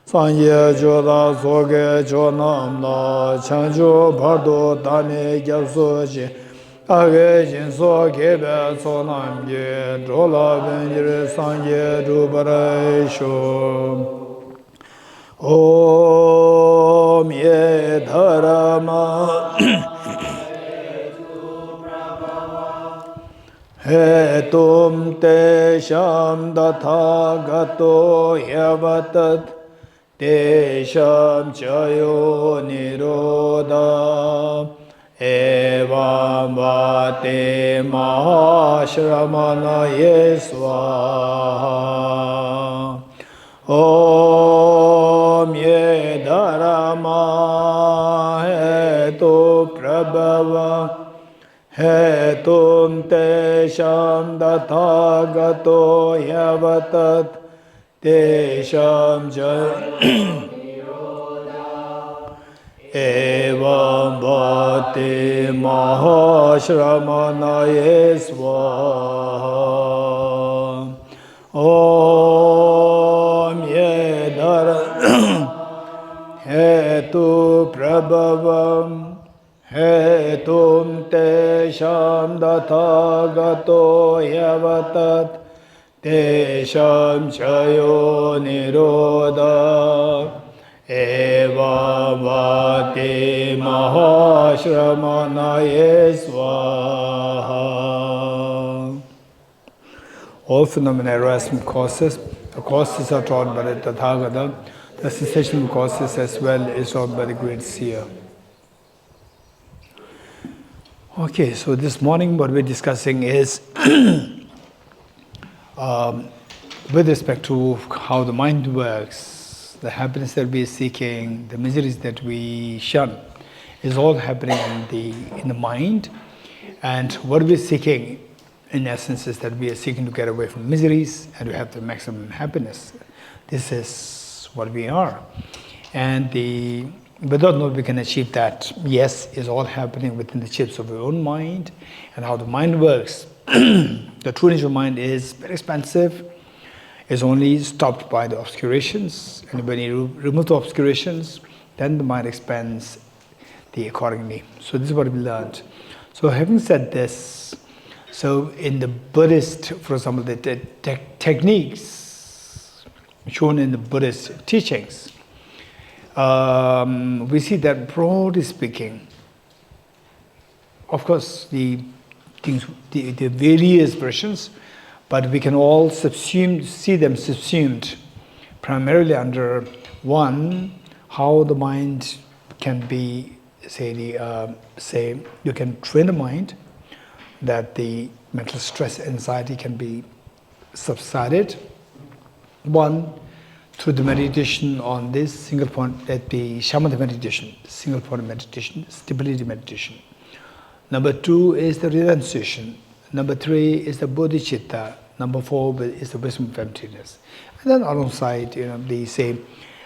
Sanye joda soge jonam la chanjo bardo dane gyabsoji age jinso kebe sonam ge drola benjire sanye rubarai sho Om ye dharma hetum te sham datha gato yavatat Desham chayo nirodha evam vate mahashramana yesvaha Om ye dharma hetu prabhava hetum tesham dathagato yavatat Desham evam bhate mahashramana yesvaha Om yedara hetu prabhavam hetum tesham dathagato yavatat Desham chayo nirodha evam vate mahashramana yesvaha. All phenomena arise from causes. The causes are taught by the Tathagata. The cessation of causes as well is taught by the great seer. Okay, so this morning what we're discussing is with respect to how the mind works, the happiness that we are seeking, the miseries that we shun, is all happening in the mind. And what we're seeking, in essence, is that we are seeking to get away from miseries and to have the maximum happiness. This is what we are. And whether or not we can achieve that, yes, is all happening within the chips of our own mind. And how the mind works, the true nature of mind is very expansive. Is only stopped by the obscurations, and when you remove the obscurations, then the mind expands accordingly. So this is what we learned. So having said this, so in the Buddhist, for example, the techniques shown in the Buddhist teachings, we see that broadly speaking, of course, the various versions, but we can all see them subsumed primarily under one, how the mind can be, you can train the mind that the mental stress, anxiety can be subsided. One, through the meditation on this single point, at the shamatha meditation, single point meditation, stability meditation. Number two is the renunciation. Number three is the bodhicitta. Number four is the wisdom of emptiness. And then alongside, they say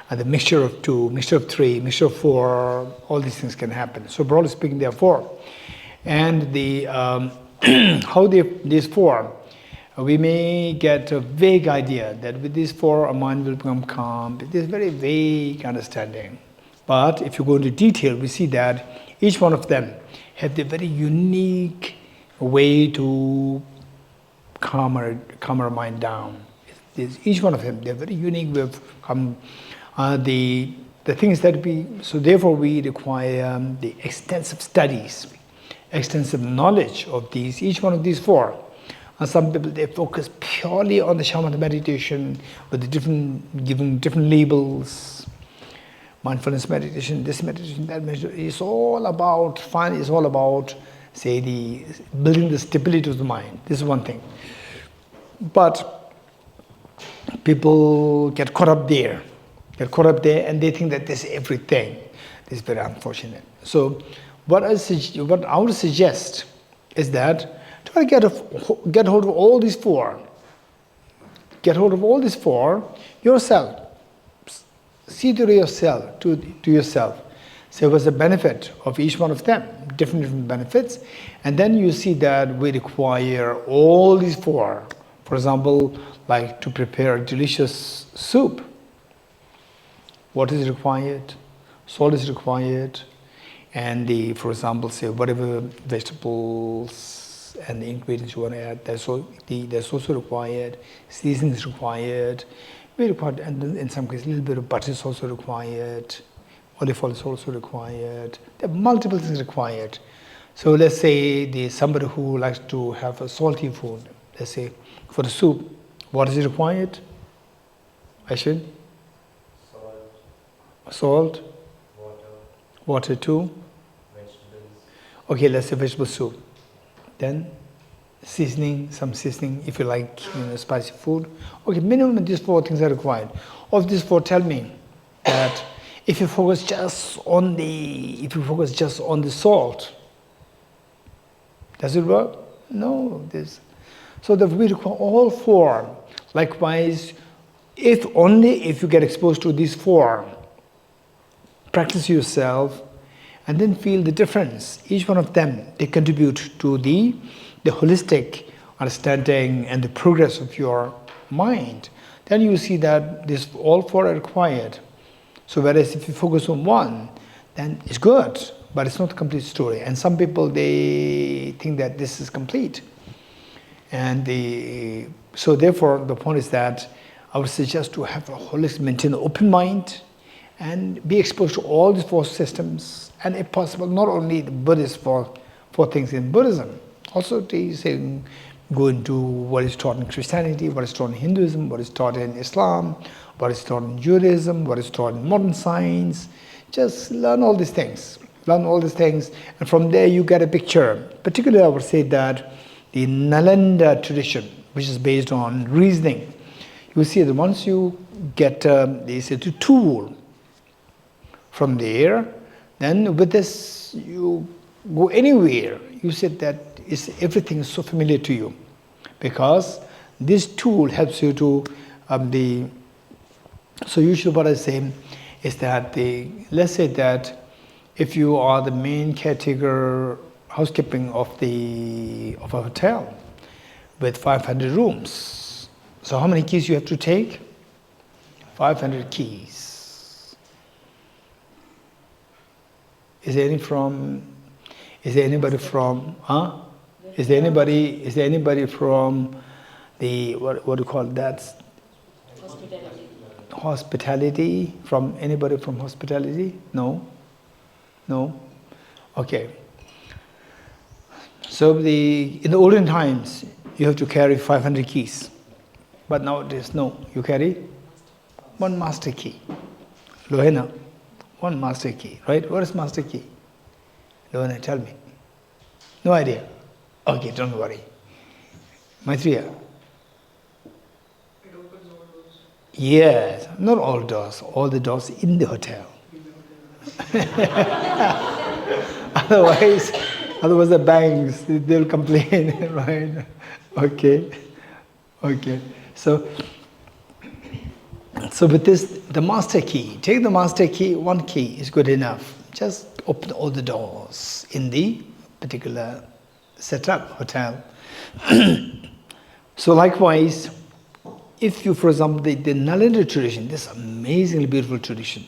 the mixture of two, mixture of three, mixture of four, all these things can happen. So broadly speaking, there are four. And how these four, we may get a vague idea that with these four, our mind will become calm. It is very vague understanding. But if you go into detail, we see that each one of them have the very unique way to calm our mind down. Each one of them, they're very unique way of the things that so therefore we require the extensive studies, extensive knowledge of each one of these four. And some people, they focus purely on the shamatha meditation with giving different labels. Mindfulness meditation, this meditation, that meditation. It's all about building the stability of the mind. This is one thing. But people get caught up there, and they think that this is everything. This is very unfortunate. So what I would suggest is that try to get hold of all these four. Get hold of all these four yourself. See to yourself, to yourself. So what's the benefit of each one of them? Different benefits. And then you see that we require all these four. For example, like to prepare a delicious soup. water is required, salt is required, and for example, say whatever vegetables and the ingredients you want to add, that's also required. Seasoning is required. We require, and in some cases, a little bit of butter is also required. Olive oil is also required. There are multiple things required. So let's say somebody who likes to have a salty food, let's say for the soup, what is required? Aishin? Salt. Water too. Vegetables. Okay, let's say vegetable soup. Then seasoning, some seasoning if you like, spicy food. Okay, minimum these 4 things are required. Of these 4, tell me that if you focus just on the salt, does it work? No. So that we require all 4. Likewise, if you get exposed to these 4, practice yourself, and then feel the difference. Each one of them, they contribute to the holistic understanding and the progress of your mind. Then you see that all 4 are required. So whereas if you focus on one, then it's good, but it's not a complete story. And some people, they think that this is complete. And so therefore, the point is that I would suggest to have a holistic, maintain an open mind, and be exposed to all these 4 systems, and if possible, not only the Buddhist 4 things in Buddhism, also to go into what is taught in Christianity, what is taught in Hinduism, what is taught in Islam, what is taught in Judaism, what is taught in modern science. Just learn all these things. And from there you get a picture. Particularly I would say that the Nalanda tradition, which is based on reasoning, you will see that once you get, they say, the tool from there, then with this you go anywhere. You said that everything is so familiar to you, because this tool helps you to so usually what I say is that let's say that if you are the main caretaker, housekeeping of a hotel with 500 rooms, so how many keys you have to take? 500 keys. Is there anybody from the what do you call that? Hospitality. From anybody from hospitality? No? Okay. So in the olden times you have to carry 500 keys. But nowadays no, you carry one master key. Lohena, one master key, right? What is master key? Lohena, tell me. No idea? Okay, don't worry. Maitreya? It opens all doors. Yes, not all doors, all the doors in the hotel. Otherwise the banks, they'll complain, right? Okay. So with this, the master key, take the master key, one key is good enough. Just open all the doors in the particular setup, hotel. So likewise, if you, for example, the Nalanda tradition, this amazingly beautiful tradition,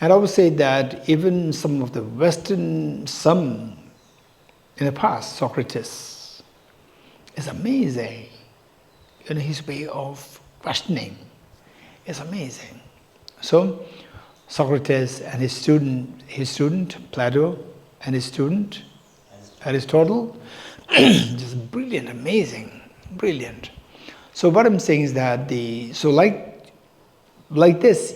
and I would say that even some of the Western, some in the past, Socrates, is amazing. His way of questioning is amazing. So Socrates and his student Plato, and his student Aristotle, just brilliant, amazing, brilliant. So what I'm saying is that like this,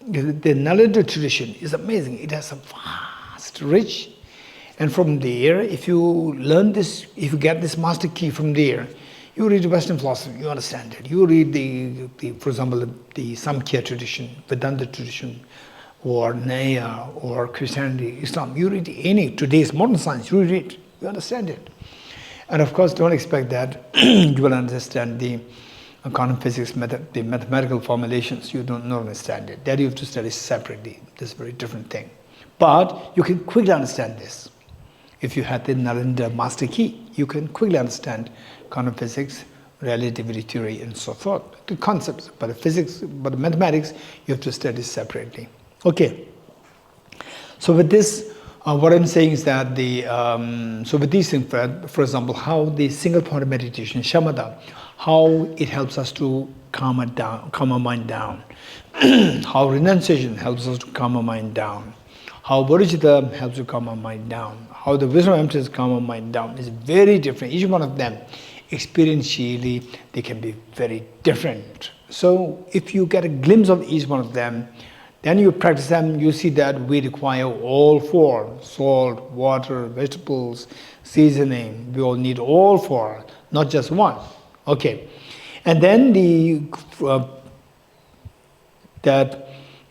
the Nalanda tradition is amazing. It has a vast, rich, and from there, if you learn this, if you get this master key from there, you read Western philosophy, you understand it. You read for example, the Samkhya tradition, Vedanta tradition, or Nyaya, or Christianity, Islam. You read any today's modern science, you read it, you understand it. And of course, don't expect that you will understand the quantum physics, the mathematical formulations. You don't understand it. That you have to study separately. This is a very different thing. But you can quickly understand this. If you had the Nalanda master key, you can quickly understand quantum physics, relativity theory, and so forth. The concepts, but the physics, but the mathematics, you have to study separately. Okay. So with this, what I'm saying is that so with these things, for example, how the single point of meditation, shamatha, how it helps us to calm our mind down. How renunciation helps us to calm our mind down. How Bodhisattva helps to calm our mind down. How the wisdom of emptiness calm our mind down is very different. Each one of them, experientially, they can be very different. So if you get a glimpse of each one of them, then you practice them, you see that we require all four: salt, water, vegetables, seasoning. We all need all four, not just one. Okay. And then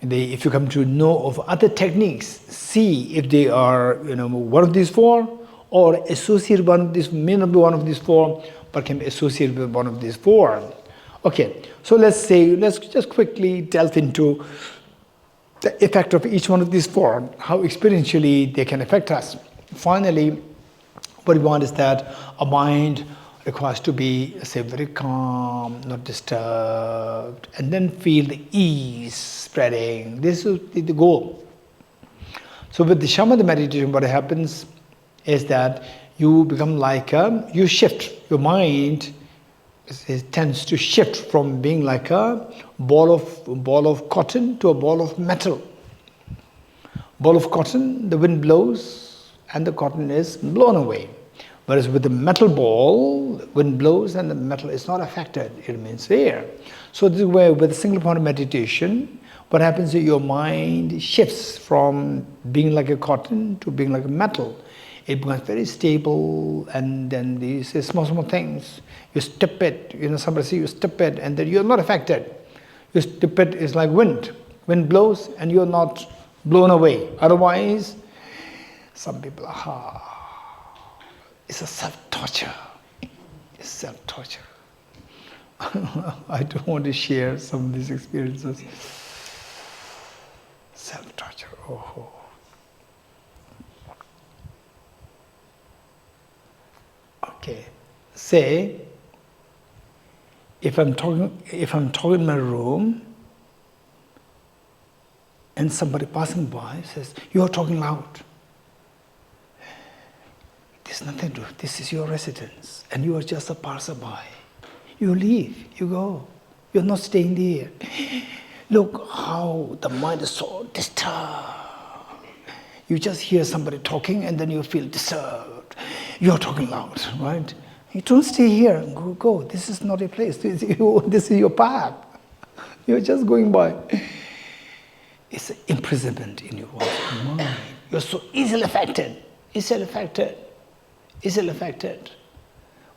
if you come to know of other techniques, see if they are one of these four, or associate one of these, may not be one of these four, but can be associated with one of these four. Okay, so let's just quickly delve into the effect of each one of these four, how experientially they can affect us. Finally, what we want is that our mind requires to be, say, very calm, not disturbed, and then feel the ease spreading. This is the goal. So with the shamatha meditation, what happens is that you become like you shift. Your mind tends to shift from being like a ball of cotton to a ball of metal. Ball of cotton, the wind blows and the cotton is blown away. Whereas with the metal ball, wind blows and the metal is not affected, it remains there. So this is where with a single point of meditation, what happens is your mind shifts from being like a cotton to being like a metal. It becomes very stable, and then these small things, you step it, somebody says you step it and then you're not affected. You step it is like wind. Wind blows and you're not blown away. Otherwise, some people it's a self-torture. It's self-torture. I don't want to share some of these experiences. Self-torture. Oh. Okay. Say, if I'm talking in my room, and somebody passing by says, "You are talking loud." There's nothing to do. This is your residence, and you are just a passerby. You leave, you go. You're not staying there. Look how the mind is so disturbed. You just hear somebody talking, and then you feel disturbed. You're talking loud, right? You don't stay here. Go. This is not a place. This is your path. You're just going by. It's an imprisonment in your mind. You're so easily affected. Easily affected.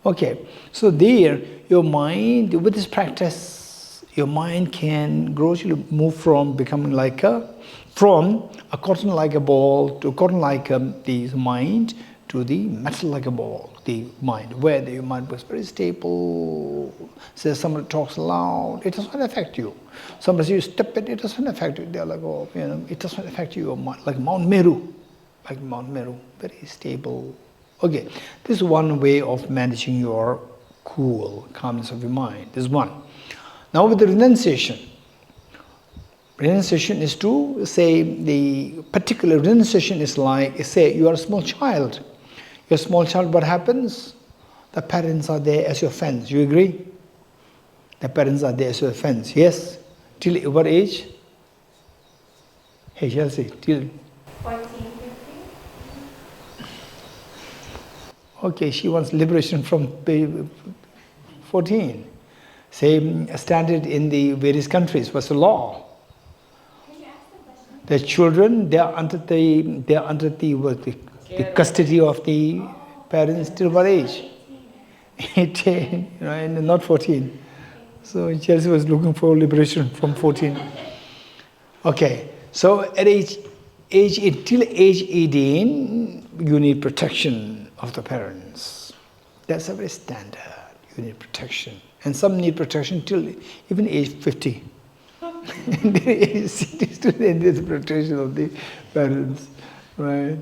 Okay, so there, your mind, with this practice, your mind can gradually move from becoming from a cotton like a ball to cotton like the mind to the metal like a ball, the mind, where your mind was very stable. Says somebody talks loud, it doesn't affect you. Somebody says you step it doesn't affect you. They're like, it doesn't affect you, like Mount Meru, very stable. Okay, this is one way of managing your calmness of your mind. This is one. Now with the renunciation is to say, the particular renunciation is like, say you are a small child. You're a small child, what happens? The parents are there as your fence. You agree? The parents are there as your fence. Yes? Till what age? Hey, Chelsea, till 14, 15. Okay, she wants liberation from 14. Say, standard in the various countries was the law. The children, they are under the custody of the parents till what age? 18, right? Not 14. So Chelsea was looking for liberation from 14. Okay, so at till age 18, you need protection of the parents. That's a very standard. You need protection. And some need protection till even age 50. There's protection of the parents, right?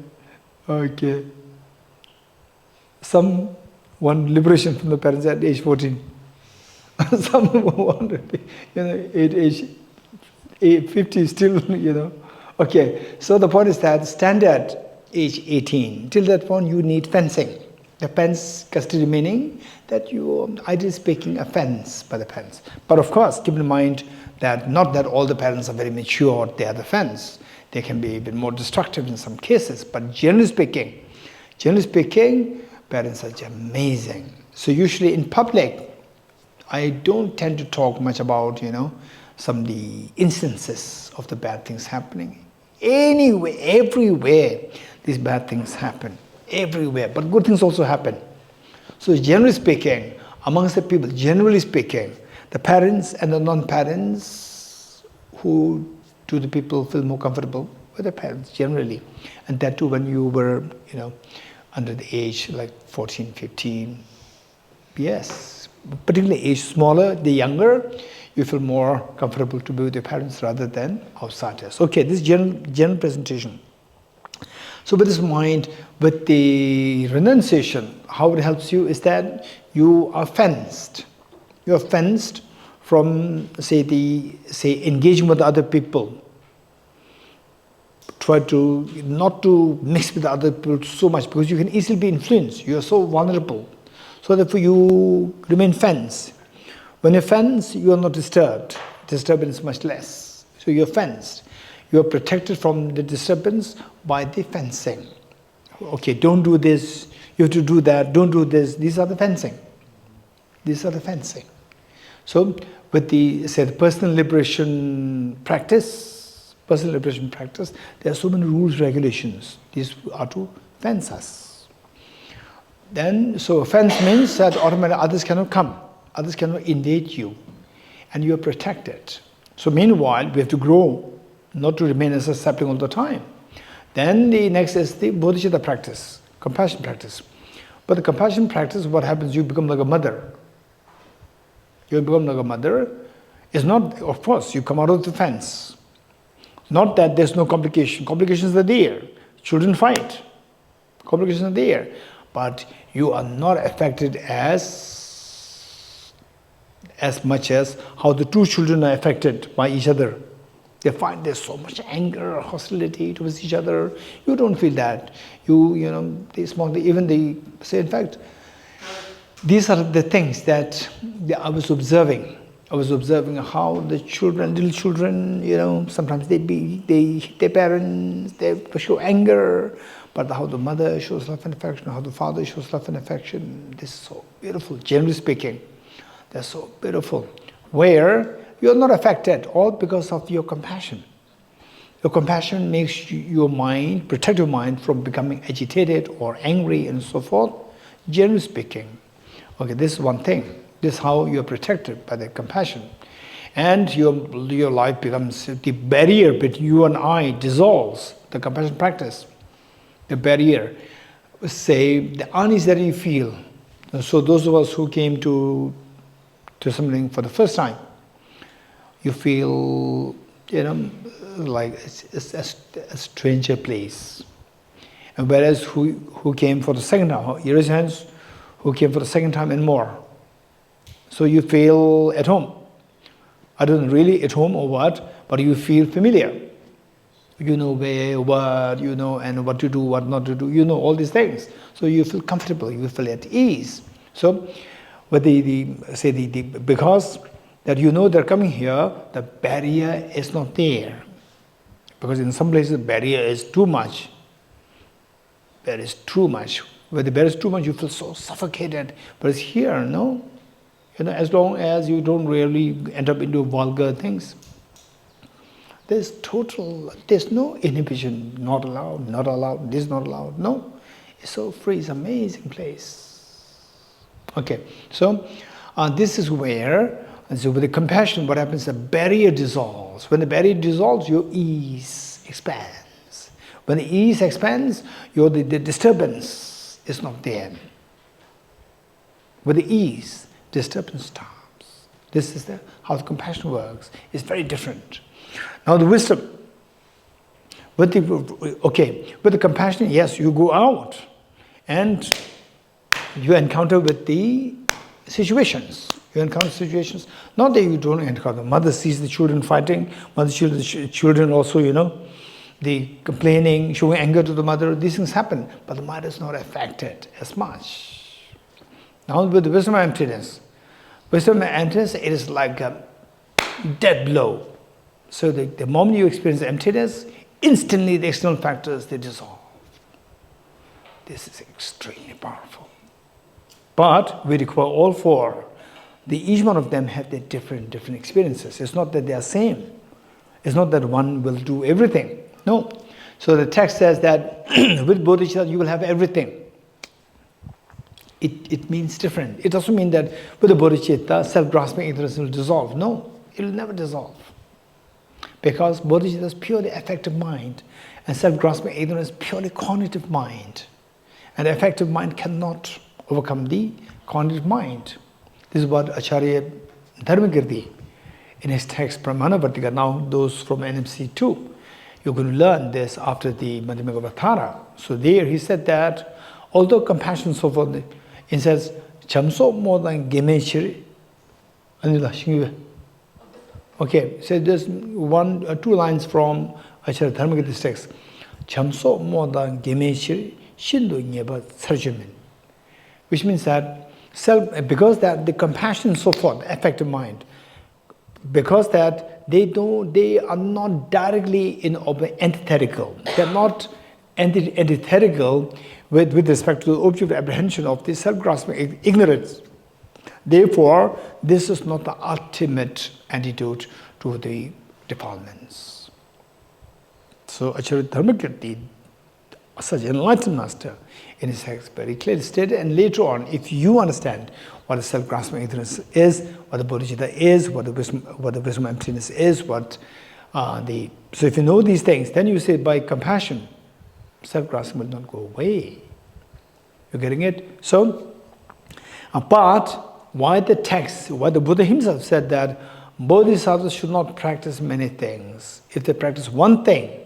Okay. Some want liberation from the parents at age 14. Some want, at age 50 still, Okay, so the point is that standard age 18, till that point you need fencing. The fence custody meaning that you, ideally speaking, a fence by the parents. But of course, keep in mind that not that all the parents are very mature, they are the fence. They can be a bit more destructive in some cases, but generally speaking, parents are amazing. So usually in public, I don't tend to talk much about, some of the instances of the bad things happening. Anyway, everywhere, these bad things happen. Everywhere, but good things also happen. So generally speaking, amongst the people, generally speaking, the parents and the non-parents, who do the people feel more comfortable with the parents generally? And that too when you were, under the age like 14, 15. Yes, particularly age smaller, the younger, you feel more comfortable to be with your parents rather than outsiders. Okay, this general presentation. So with this mind, with the renunciation, how it helps you is that you are fenced. You are fenced from, engaging with other people. Try to not to mix with other people so much because you can easily be influenced. You are so vulnerable. So therefore you remain fenced. When you're fenced, you are not disturbed. Disturbance much less. So you're fenced. You are protected from the disturbance by the fencing. Okay, don't do this, you have to do that, don't do this. These are the fencing. These are the fencing. So with the personal liberation practice, there are so many rules, regulations. These are to fence us. Then, so fence means that automatically others cannot come. Others cannot invade you. And you are protected. So meanwhile, we have to grow, not to remain as a sapling all the time. Then the next is the Bodhisattva practice, compassion practice. But the compassion practice, what happens, you become like a mother. You become like a mother. It's not, of course, you come out of the fence. Not that there's no complication. Complications are there. Children fight. Complications are there. But you are not affected as much as how the two children are affected by each other. They find there's so much anger, hostility towards each other. You don't feel that. They smoke, even they say, in fact, these are the things that I was observing. I was observing how the children, little children, sometimes they hit their parents, they show anger, but how the mother shows love and affection, how the father shows love and affection. This is so beautiful, generally speaking. They're so beautiful. Where you're not affected, all because of your compassion. Your compassion makes your mind, protect your mind from becoming agitated or angry and so forth, generally speaking. Okay, this is one thing. This is how you're protected by the compassion. And your life becomes, the barrier between you and I dissolves, the compassion practice. The barrier, say, the unease that you feel. So those of us who came to Thosamling for the first time, you feel, like it's a stranger place. And whereas who came for the second time, you raise hands, who came for the second time and more. So you feel at home. I don't know really at home or what, but you feel familiar. You know where, what, and what to do, what not to do. You know all these things. So you feel comfortable, you feel at ease. So, but because that they're coming here, the barrier is not there. Because in some places the barrier is too much. There is too much. Where the barrier is too much, you feel so suffocated. But it's here, no? As long as you don't really end up into vulgar things. There's no inhibition, not allowed, this not allowed. No, it's so free, it's an amazing place. Okay, so this is where, so with the compassion, what happens, the barrier dissolves. When the barrier dissolves, your ease expands. When the ease expands, the disturbance is not there. With the ease, disturbance stops. This is how the compassion works. It's very different. Now the wisdom, with the compassion, yes, you go out and you encounter with the situations. You encounter situations, not that you don't encounter. Mother sees the children fighting, children also, the complaining, showing anger to the mother, these things happen, but the mind is not affected as much. Now with the wisdom of emptiness, it is like a dead blow. So the moment you experience emptiness, instantly the external factors, they dissolve. This is extremely powerful. But we require all four. Each one of them have their different experiences. It's not that they are same. It's not that one will do everything. No. So the text says that with bodhisattva you will have everything. It means different. It doesn't mean that with the bodhicitta self-grasping ignorance will dissolve. No, it will never dissolve. Because bodhicitta is purely affective mind, and self-grasping ignorance is purely cognitive mind. And the affective mind cannot overcome the cognitive mind. This is what Acharya Dharmakirti in his text Pramanavartika. Now those from NMC 2, you're going to learn this after the Madhyamagavatara. So there he said that although compassion so forth, he says, Chamso more than Gemeshiri. Okay, so there's two lines from Acharya Dharmakirti's text. Chamso more than Gemeshiri, Shindu Nyeba Sarjamin. Which means that because that the compassion so forth, the affective mind, because that they are not directly antithetical. They are not antithetical with respect to the object of apprehension of the self-grasping ignorance. Therefore, this is not the ultimate antidote to the defilements. So Acharya Dharmakirti, such an enlightened master, in his text very clearly stated, and later on, if you understand what the self-grasping ignorance is, what the bodhicitta is, what the wisdom emptiness is, so if you know these things, then you say by compassion, self-grasping will not go away. You're getting it? So, but why the text, why the Buddha himself said that bodhisattvas should not practice many things. If they practice one thing,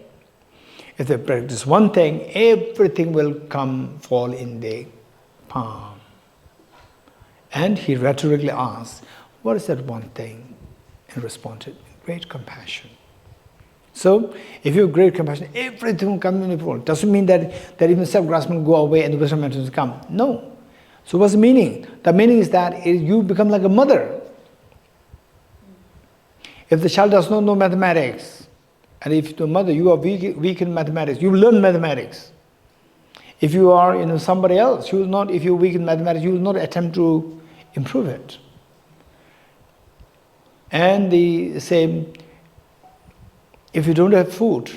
everything will fall in the palm. And he rhetorically asked, what is that one thing? And responded, great compassion. So, if you have great compassion, everything will come in the world. Doesn't mean that even self-grasping will go away and the wisdom emptiness will come. No. So what's the meaning? The meaning is that you become like a mother. If the child does not know mathematics, and if the mother, you are weak in mathematics, you will learn mathematics. If you are somebody else, if you're weak in mathematics, you will not attempt to improve it. And the same, if you don't have food,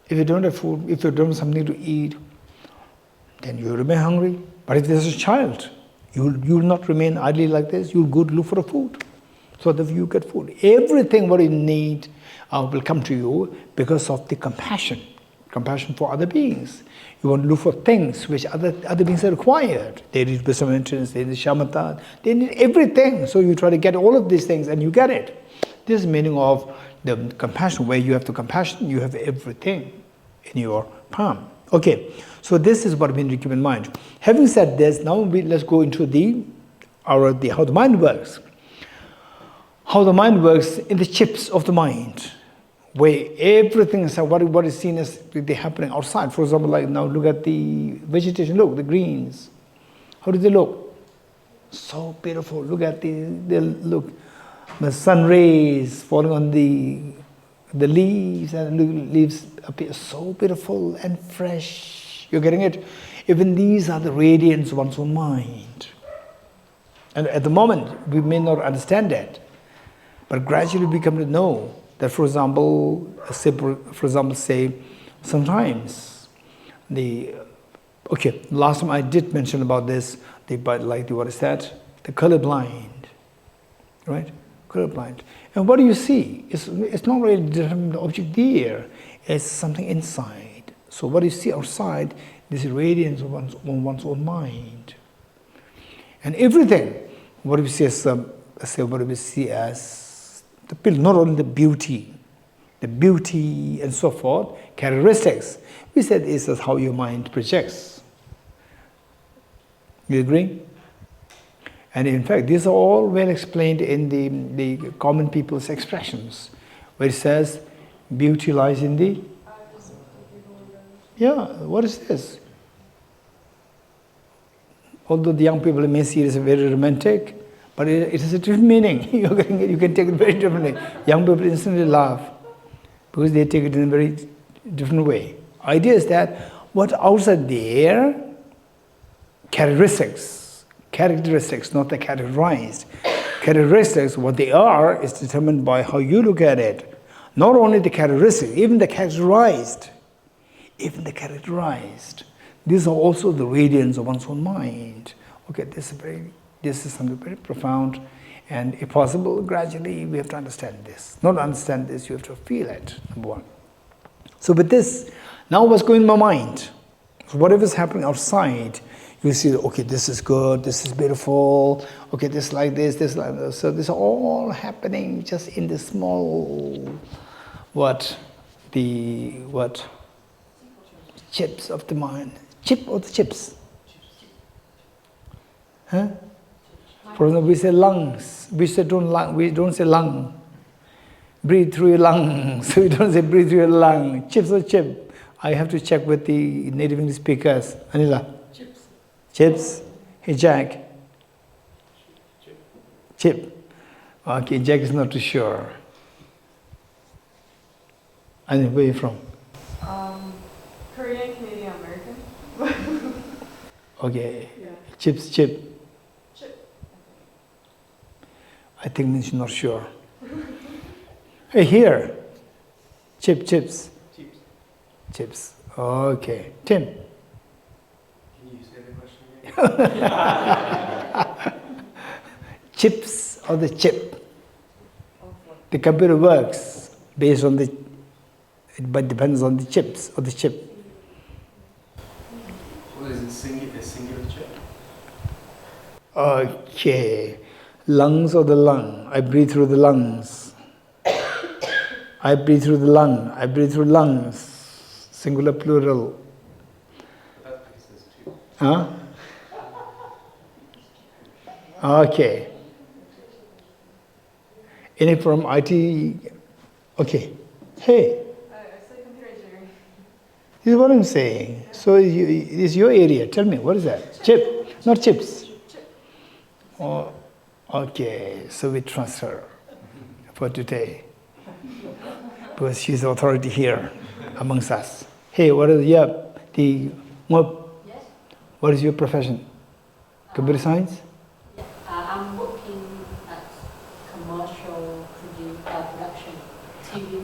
if you don't have something to eat, then you remain hungry. But if there's a child, you will not remain idly like this. You'll go to look for a food, so that you get food. Everything what you need will come to you because of the compassion for other beings. You want to look for things which other beings are required. They need wisdom entrance, they need shamatha, they need everything. So you try to get all of these things and you get it. This is the meaning of the compassion. Where you have the compassion, you have everything in your palm. Okay, so this is what we need to keep in mind. Having said this, now let's go into how the mind works. How the mind works in the chips of the mind, where everything is what is seen as happening outside. For example, like now look at the vegetation, look, the greens. How do they look? So beautiful. Look at the sun rays falling on the leaves, and the leaves appear so beautiful and fresh. You're getting it? Even these are the radiance of one's own mind. And at the moment, we may not understand that. But gradually we come to know that, for example, say sometimes last time I did mention about this, what is that? The colorblind, right? Colorblind. And what do you see? It's not really the object there, it's something inside. So what you see outside, this is radiance of one's own mind. And everything, what do we see as not only the beauty and so forth, characteristics. We said this is how your mind projects. You agree? And in fact, these are all well explained in the common people's expressions, where it says, beauty lies in the Yeah, what is this? Although the young people may see it as very romantic, but it has a different meaning. You can take it very differently. Young people instantly laugh because they take it in a very different way. Idea is that what outside there, characteristics, not the categorized. Characteristics, what they are, is determined by how you look at it. Not only the characteristics, even the characterized. These are also the radiance of one's own mind. Okay, this is something very profound, and if possible, gradually we have to understand this. Not understand this, you have to feel it, number one. So with this, now what's going in my mind? So whatever is happening outside, you see, okay, this is good, this is beautiful, okay, this like this like this. So this is all happening just in the small, chips of the mind. Chip or the chips? Huh? For example, we say lungs. We don't say lung. Breathe through your lungs. We don't say breathe through your lung. Chips or chip? I have to check with the native English speakers. Anila? Chips? Hey, Jack? Chip. Okay, Jack is not too sure. And where are you from? Korean, Canadian, American. Okay. Yeah. Chips, chip. I think means you're not sure. Hey, here. Chips. Chips. Okay. Tim. Can you say the question again? Chips or the chip? The computer works based on but depends on the chips or the chip. What is it, singular chip? Okay. Lungs or the lung? I breathe through the lungs. I breathe through the lung. I breathe through lungs. Singular, plural. That makes sense too. Huh? Okay. Any from IT? Okay. Hey. I study computer engineering. This is what I'm saying. So it's your area. Tell me, what is that? Chip, not chips. Oh, okay, so we trust her for today. Because she's the authority here amongst us. Hey, what is what is your profession? Computer science? I'm working at commercial production, TV.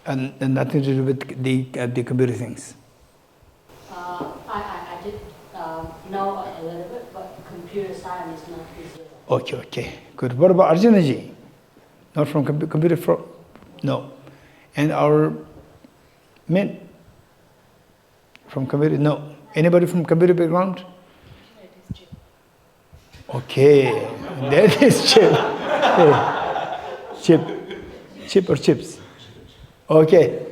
And nothing to do with the computer things? I did know a little bit, but computer science is not easy. Okay, good. What about Arjuna ji? Not from computer, no. And our men from computer, no. Anybody from computer background? Okay, that is chip. Hey. Chip or chips? Okay,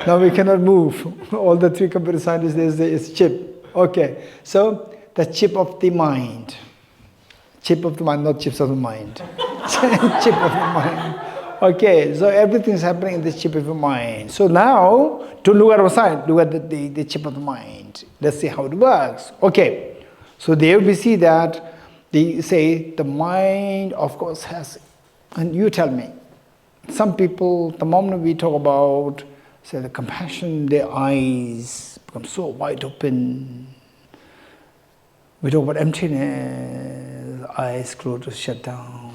now we cannot move. All the three computer scientists, they say it's chip. Okay, so the chip of the mind. Chip of the mind, not chips of the mind. Chip of the mind. Okay, so everything is happening in the chip of the mind. So now, to look at outside, look at the chip of the mind. Let's see how it works. Okay, so there we see that they say the mind, of course, has, and you tell me, some people, the moment we talk about, say, the compassion, their eyes become so wide open. We talk about emptiness, eyes closed or shut down.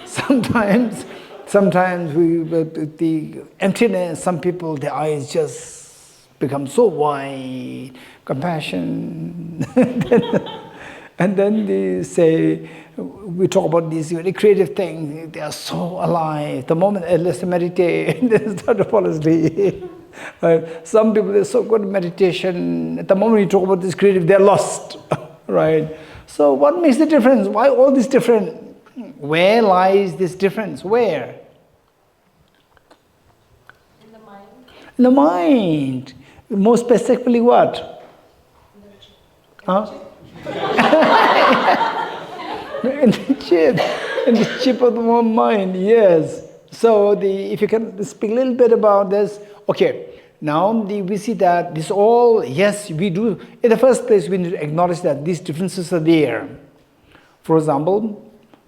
Sometimes the emptiness, some people, their eyes just become so wide, compassion. And then they say, we talk about these very creative things, they are so alive. The moment let's meditate, they start to fall asleep. Right? Some people, they're so good at meditation. At the moment you talk about this creative, they're lost. Right? So what makes the difference? Why all this different? Where lies this difference? Where? In the mind. In the mind. More specifically what? Huh? in the chip of the mind, yes. So if you can speak a little bit about this, okay. Now we see that this all, yes, we do. In the first place, we need to acknowledge that these differences are there. For example,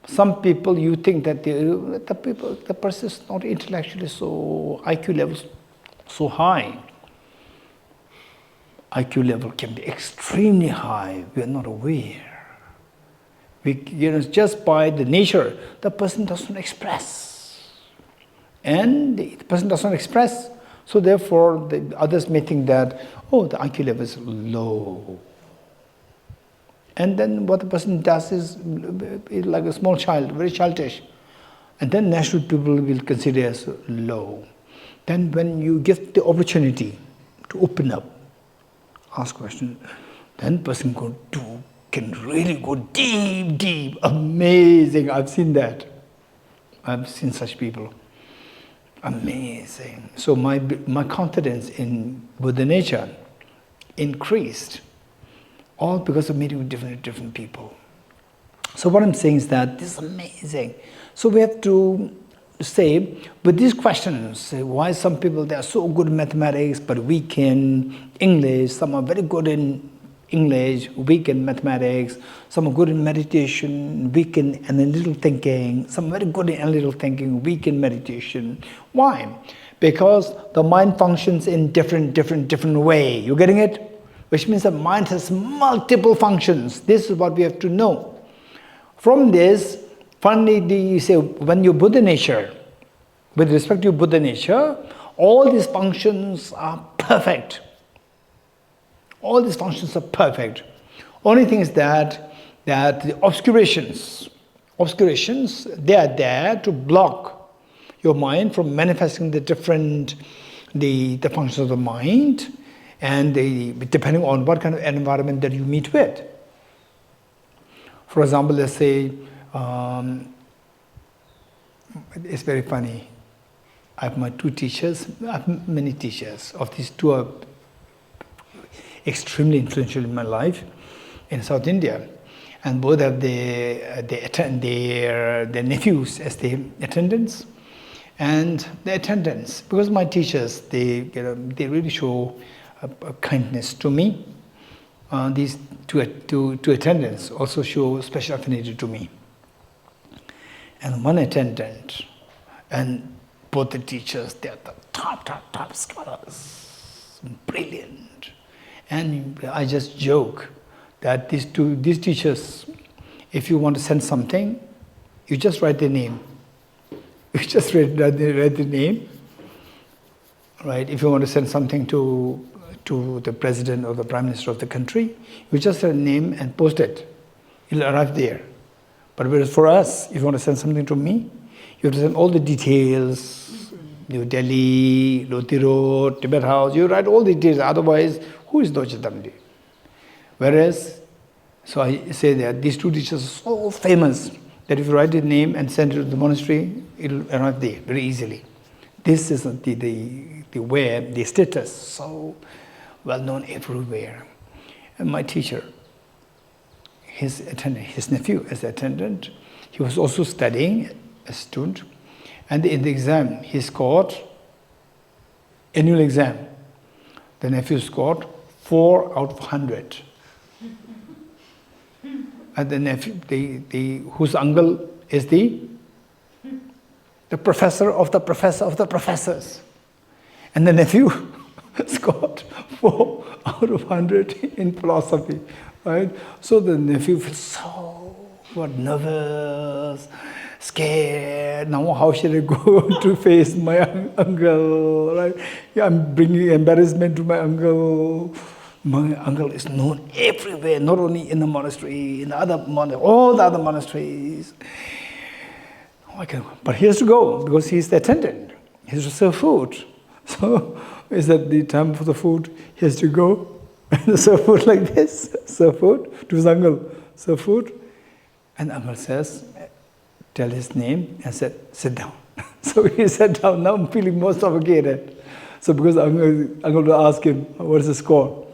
some people, you think that the person is not intellectually so IQ levels so high. IQ level can be extremely high. We are not aware. Just by the nature, the person doesn't express, and the person doesn't express. So therefore, the others may think that, oh, the IQ level is low. And then what the person does is like a small child, very childish. And then natural people will consider as low. Then when you get the opportunity to open up, ask questions, then person can really go deep, deep, amazing. I've seen that. I've seen such people. Amazing. So my confidence in Buddha nature increased, all because of meeting with different people. So what I'm saying is that this is amazing. So we have to say, with these questions, why some people, they are so good in mathematics but weak in English, some are very good in English, weak in mathematics, some are good in meditation, weak in analytical thinking, some are very good in analytical thinking, weak in meditation. Why? Because the mind functions in different way. You getting it? Which means the mind has multiple functions. This is what we have to know. From this, finally, you say, when you Buddha nature, with respect to your Buddha nature, all these functions are perfect. All these functions are perfect. Only thing is that the obscurations, they are there to block your mind from manifesting the functions of the mind, and depending on what kind of environment that you meet with. For example, let's say, it's very funny. I have my two teachers, I have many teachers. Of these two are extremely influential in my life in South India. And both have their nephews as the attendants. And the attendants, because my teachers, they really show kindness to me. These two attendants also show special affinity to me. And one attendant, and both the teachers, they are the top scholars, brilliant. And I just joke that these teachers, if you want to send something, you just write their name. You just write the name, right? If you want to send something to the president or the prime minister of the country, you just write a name and post it. It'll arrive there. But whereas for us, if you want to send something to me, you have to send all the details, New Delhi, Loti Road, Tibet House, you write all the details, otherwise, who is Dorji Damdul? Whereas, so I say that these two teachers are so famous that if you write the name and send it to the monastery, it'll arrive there very easily. This is the way, the status, so well known everywhere. And my teacher, his nephew as attendant, he was also studying as a student, and in the exam he scored, annual exam, the nephew scored 4 out of 100. And the nephew, whose uncle is the professor of the professor of the professors. And the nephew scored 4 out of 100 in philosophy, right? So the nephew feels so nervous, scared. Now how should I go to face my uncle, right? Yeah, I'm bringing embarrassment to my uncle. My uncle is known everywhere, not only in the monastery, in the other all the other monasteries. But he has to go because he's the attendant. He has to serve food. So is that the time for the food? He has to go and serve food like this, serve food to his uncle, serve food. And uncle says, tell his name and said, sit down. So he sat down. Now I'm feeling more suffocated. So because uncle will ask him, what is the score?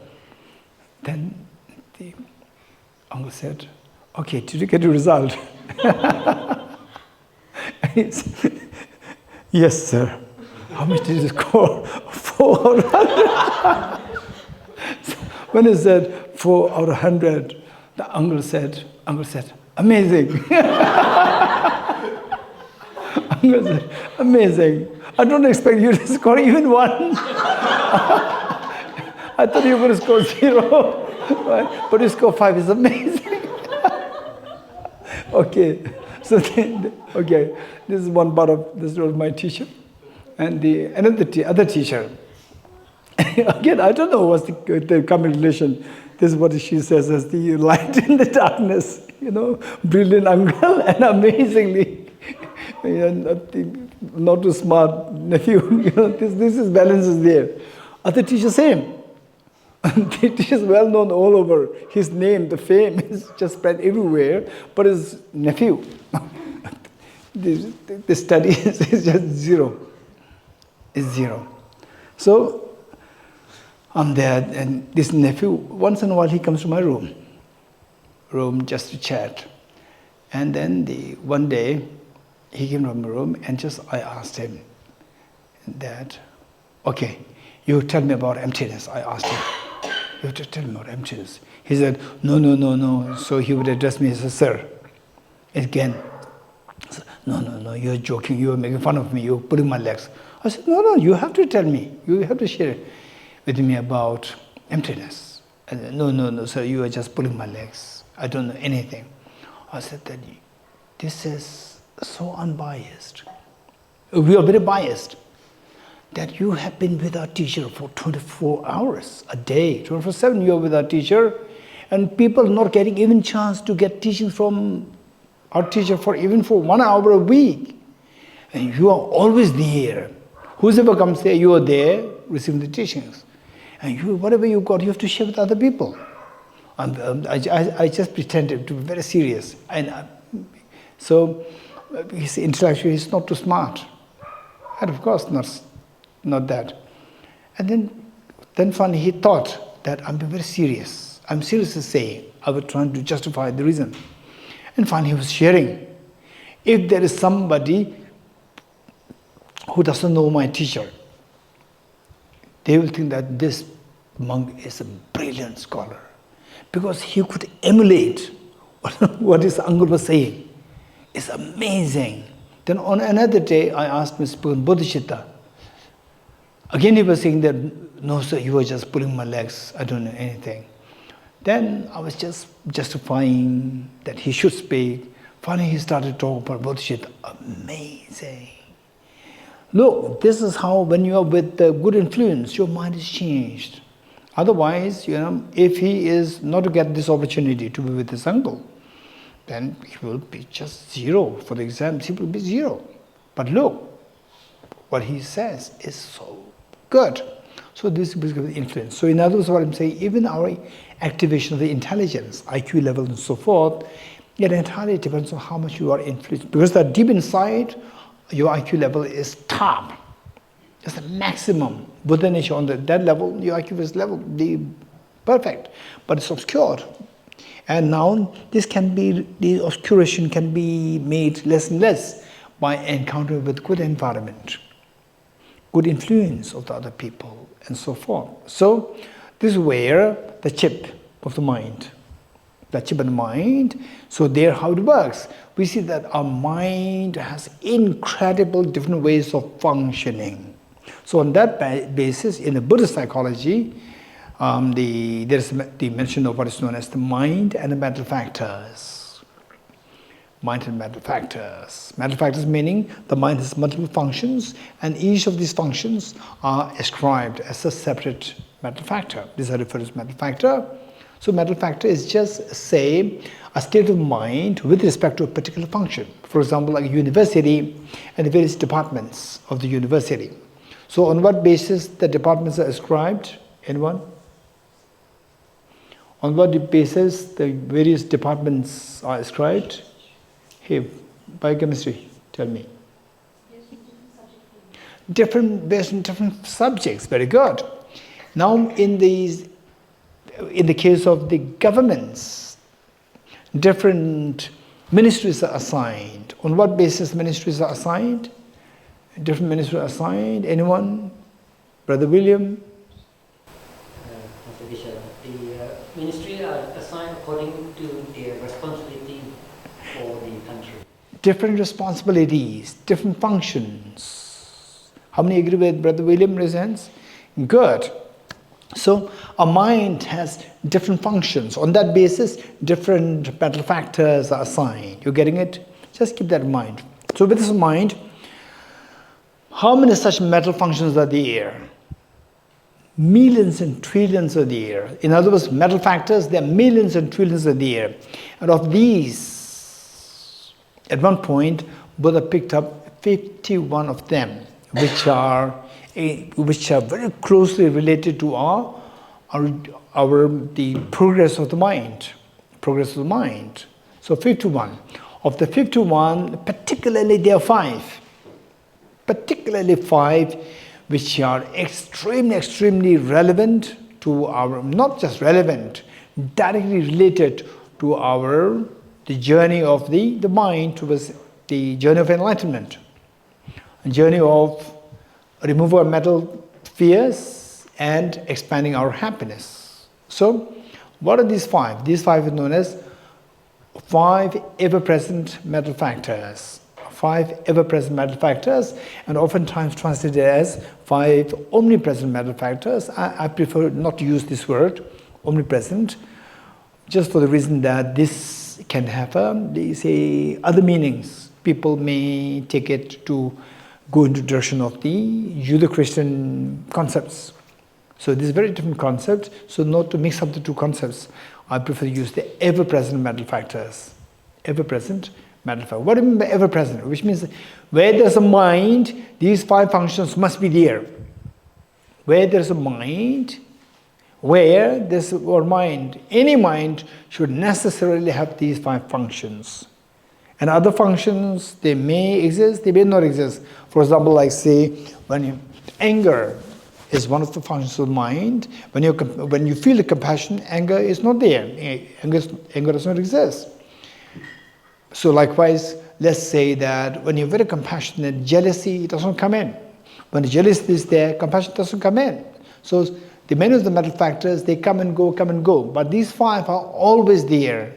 Then the uncle said, okay, did you get the result? Yes, sir. How much did you score? 4 out of 100. So when he said 4 out of 100, the uncle said, amazing. Uncle said, amazing. I don't expect you to score even 1. I thought you were going to score 0, right? But you score 5 is amazing. Okay, so okay, this is one part of this was my teacher, and the other teacher. Again, I don't know what's the common relation. This is what she says as the light in the darkness. Brilliant uncle and amazingly, not too smart nephew. This is balance is there. Other teacher same. The teacher is well known all over. His name, the fame is just spread everywhere. But his nephew, the study is just 0. It's 0. So I'm there, and this nephew, once in a while he comes to my room just to chat. And then one day he came to my room, and I asked him that, okay, you tell me about emptiness. I asked him, you have to tell me about emptiness. He said, no. So he would address me as sir. Again, no, you're joking, you're making fun of me, you're pulling my legs. I said, no, you have to tell me, you have to share with me about emptiness. And no, sir, you are just pulling my legs. I don't know anything. I said that this is so unbiased. We are very biased. That you have been with our teacher for 24 hours a day, 24/7 you are with our teacher, and people not getting even chance to get teaching from our teacher for 1 hour a week. And you are always there. Whoever comes there, you are there receiving the teachings. And whatever you got, you have to share with other people. I just pretended to be very serious. And so his intellectually he's not too smart. And of course not that. And then finally he thought that I'm being very serious. I'm seriously saying, I was trying to justify the reason. And finally he was sharing. If there is somebody who doesn't know my teacher, they will think that this monk is a brilliant scholar. Because he could emulate what his uncle was saying. It's amazing. Then on another day, I asked Mr. Bodhisattva. Again, he was saying that, no, sir, you are just pulling my legs. I don't know anything. Then I was just justifying that he should speak. Finally, he started talking about Bodhisattva. Amazing. Look, this is how when you are with the good influence, your mind is changed. Otherwise, if he is not to get this opportunity to be with his uncle, then he will be just 0. For the exams, he will be 0. But look, what he says is so good. So this is basically influence. So in other words, what I'm saying, even our activation of the intelligence, IQ level and so forth, it entirely depends on how much you are influenced. Because that deep inside, your IQ level is top. It's the maximum. Buddha nature on that level, your IQ is level, perfect. But it's obscured. And now the obscuration can be made less and less by encountering with good environment, good influence of the other people, and so forth. So this is where the chip of the mind, so there how it works. We see that our mind has incredible different ways of functioning. So on that basis, in the Buddhist psychology, there's the mention of what is known as the mind and the mental factors. Mind and mental factors. Mental factors meaning the mind has multiple functions, and each of these functions are ascribed as a separate mental factor. These are referred as mental factor. So mental factor is just, say, a state of mind with respect to a particular function. For example, like a university and the various departments of the university. So on what basis the departments are ascribed? Anyone? On what basis the various departments are ascribed? Hey, biochemistry, tell me. Based on different subjects, very good. Now in the case of the governments, different ministries are assigned. On what basis ministries are assigned? Different ministry assigned? Anyone? Brother William? Master Geshe, the ministry are assigned according to their responsibility for the country. Different responsibilities, different functions. How many agree with Brother William? Raise hands. Good. So our mind has different functions. On that basis, different mental factors are assigned. You're getting it? Just keep that in mind. So with this in mind, how many such mental functions are there? Millions and trillions are there. In other words, mental factors, there are millions and trillions are there. And of these, at one point, Buddha picked up 51 of them, which are very closely related to the progress of the mind. Progress of the mind. So 51. Of the 51, particularly there are 5. Particularly 5 which are extremely relevant to our, not just relevant, directly related to the journey of the mind towards the journey of enlightenment, a journey of removal of mental fears and expanding our happiness. So, what are these 5? These 5 are known as 5 ever-present mental factors. 5 ever-present mental factors, and oftentimes translated as 5 omnipresent mental factors. I prefer not to use this word, omnipresent, just for the reason that this can have other meanings. People may take it to go into the direction of the Judeo-Christian concepts. So this is a very different concept, so not to mix up the two concepts. I prefer to use the ever-present mental factors. Ever-present mental factors. What do you mean by ever-present? Which means where there's a mind, these 5 functions must be there. Where there's a mind, any mind should necessarily have these 5 functions. And other functions, they may exist, they may not exist. For example, like say, anger is one of the functions of the mind. When you feel the compassion, anger is not there. Anger does not exist. So likewise, let's say that when you're very compassionate, jealousy doesn't come in. When the jealousy is there, compassion doesn't come in. So the many of the mental factors, they come and go. But these 5 are always there.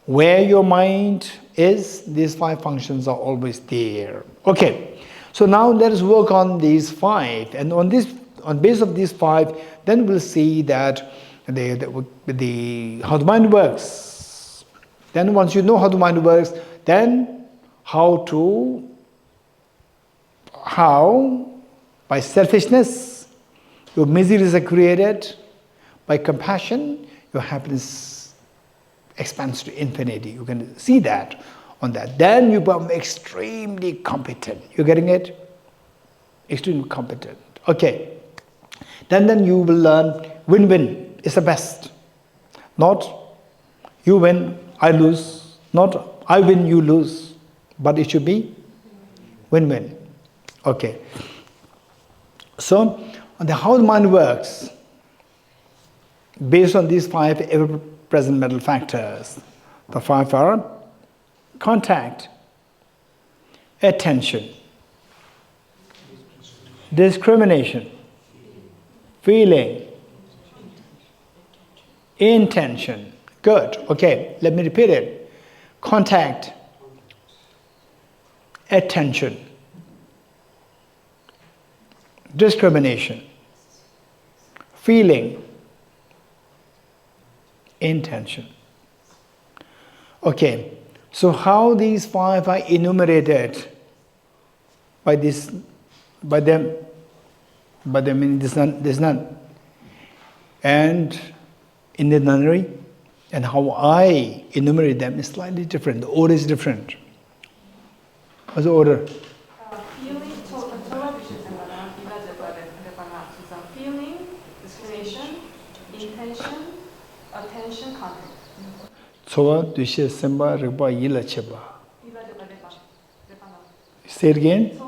Where your mind is, these 5 functions are always there. Okay, so now let us work on these 5. And on base of these 5, then we'll see that how the mind works. Then once you know how the mind works, then how by selfishness, your miseries are created. By compassion, your happiness expands to infinity. You can see that on that. Then you become extremely competent. You're getting it? Extremely competent. Okay. Then you will learn win-win is the best. Not you win, I lose. Not I win, you lose. But it should be win-win. Okay. So, how the mind works, based on these 5 ever-present mental factors. The 5 are contact, attention, discrimination, feeling, intention. Good. Okay, let me repeat it. Contact, attention, discrimination, feeling, intention. Okay, so how these 5 are enumerated by them meaning there's none. And in the nunnery, and how I enumerate them is slightly different. The order is different. What's the order? Feeling, discrimination, intention, attention, contact. Soa, Geshe, Semba, Rigpa, Yila, Cheba. Say it again.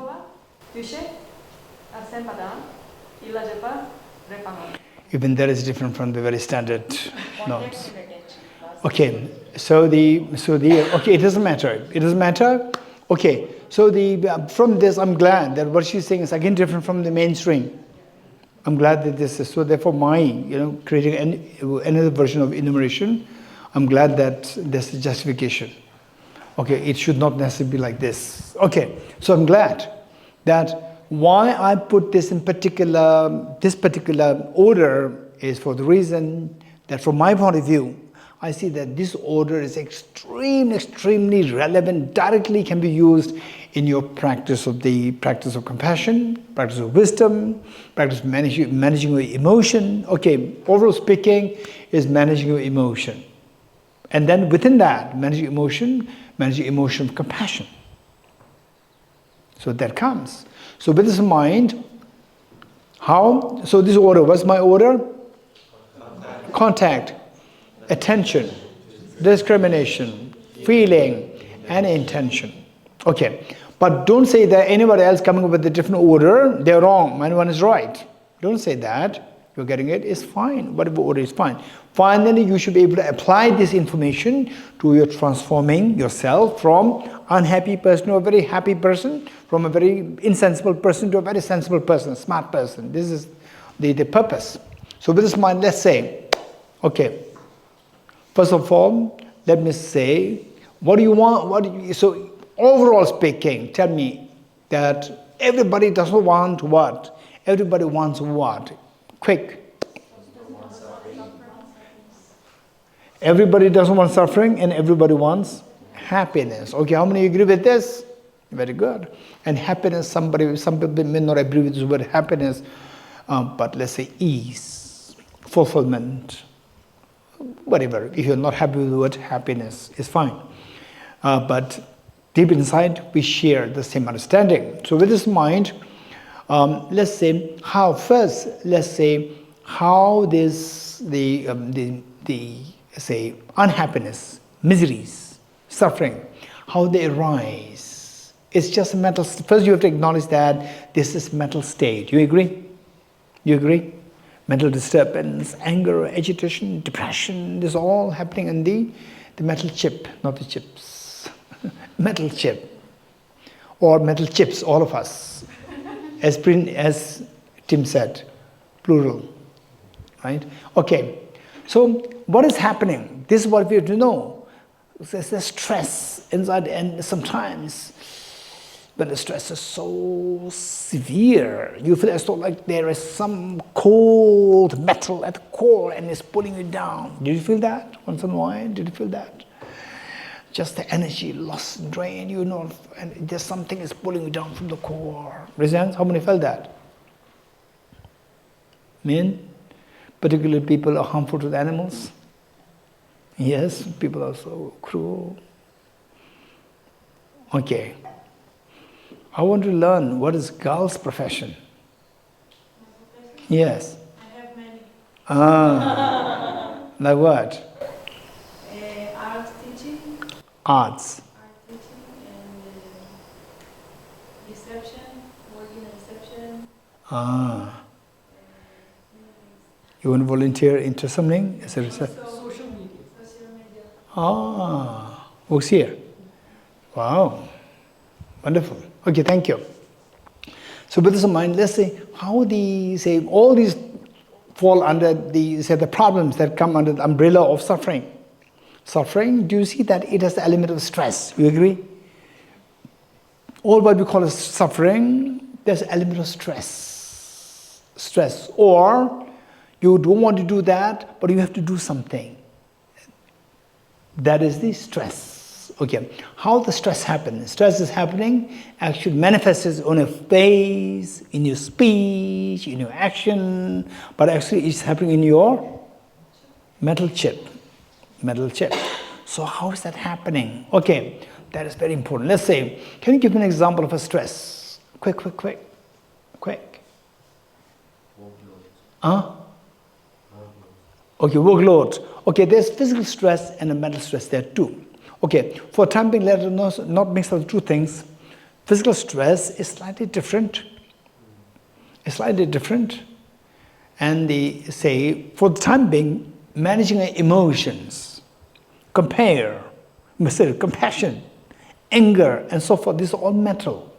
Even that is different from the very standard norms. Okay, okay, it doesn't matter. It doesn't matter. Okay, So from this, I'm glad that what she's saying is again different from the mainstream. I'm glad that this is so. Therefore, my creating another version of enumeration, I'm glad that there's a justification. Okay, it should not necessarily be like this. Okay, so I'm glad that why I put this in this particular order is for the reason that from my point of view, I see that this order is extremely relevant, directly can be used in your practice of compassion, practice of wisdom, practice of managing your emotion. Okay, overall speaking is managing your emotion. And then within that, managing emotion of compassion. So that comes. So with this in mind, so this order, what's my order? Contact, attention, discrimination, feeling, and intention. Okay, but don't say that anybody else coming up with a different order, they're wrong, my one is right. Don't say that. You're getting it, it's fine. Whatever order is fine. Finally, you should be able to apply this information to your transforming yourself from unhappy person to a very happy person, from a very insensible person to a very sensible person, smart person. This is the purpose. So with this mind, let's say, okay, first of all, let me say, what do you want? So overall speaking, tell me that everybody doesn't want what? Everybody wants what? Quick. Everybody doesn't want suffering and everybody wants happiness. Okay, how many agree with this? Very good. And happiness, some people may not agree with this word happiness, but let's say ease, fulfillment, whatever. If you're not happy with the word happiness, it's fine. But deep inside, we share the same understanding. So with this mind, let's say how this say unhappiness, miseries, suffering, how they arise. It's just a mental. First, you have to acknowledge that this is mental state. You agree? You agree? Mental disturbance, anger, agitation, depression. This is all happening in the metal chip, not the chips. Metal chip, or metal chips. All of us, as Tim said, plural. Right? Okay. So what is happening? This is what we have to know. There's the stress inside, and sometimes when the stress is so severe, you feel as though like there is some cold metal at the core and it's pulling you down. Did you feel that once in a while? Did you feel that? Just the energy lost, drain, and there's something is pulling you down from the core. Resents? How many felt that? Men? Particularly people are harmful to the animals. Yes, people are so cruel. Okay. I want to learn what is girl's profession. Yes. I have many. Like what? Art teaching. Arts. Art teaching and reception, working in reception. You want to volunteer in Thosamling as a researcher? Social media. Works here. Wow. Wonderful. Okay, thank you. So with this in mind, let's say how all these fall under the problems that come under the umbrella of suffering. Suffering, do you see that it has the element of stress? You agree? All what we call as suffering, there's an element of stress. Stress. Or you don't want to do that, but you have to do something. That is the stress. Okay, how the stress happens? Stress is happening, actually manifests on your face, in your speech, in your action, but actually it's happening in your metal chip. Metal chip. So how is that happening? Okay, that is very important. Let's say, can you give me an example of a stress? Quick. Okay, workload. Okay, there's physical stress and a mental stress there too. Okay, for time being, let us not mix up the two things. Physical stress is slightly different. And for the time being, managing emotions, compassion, anger, and so forth. This is all mental.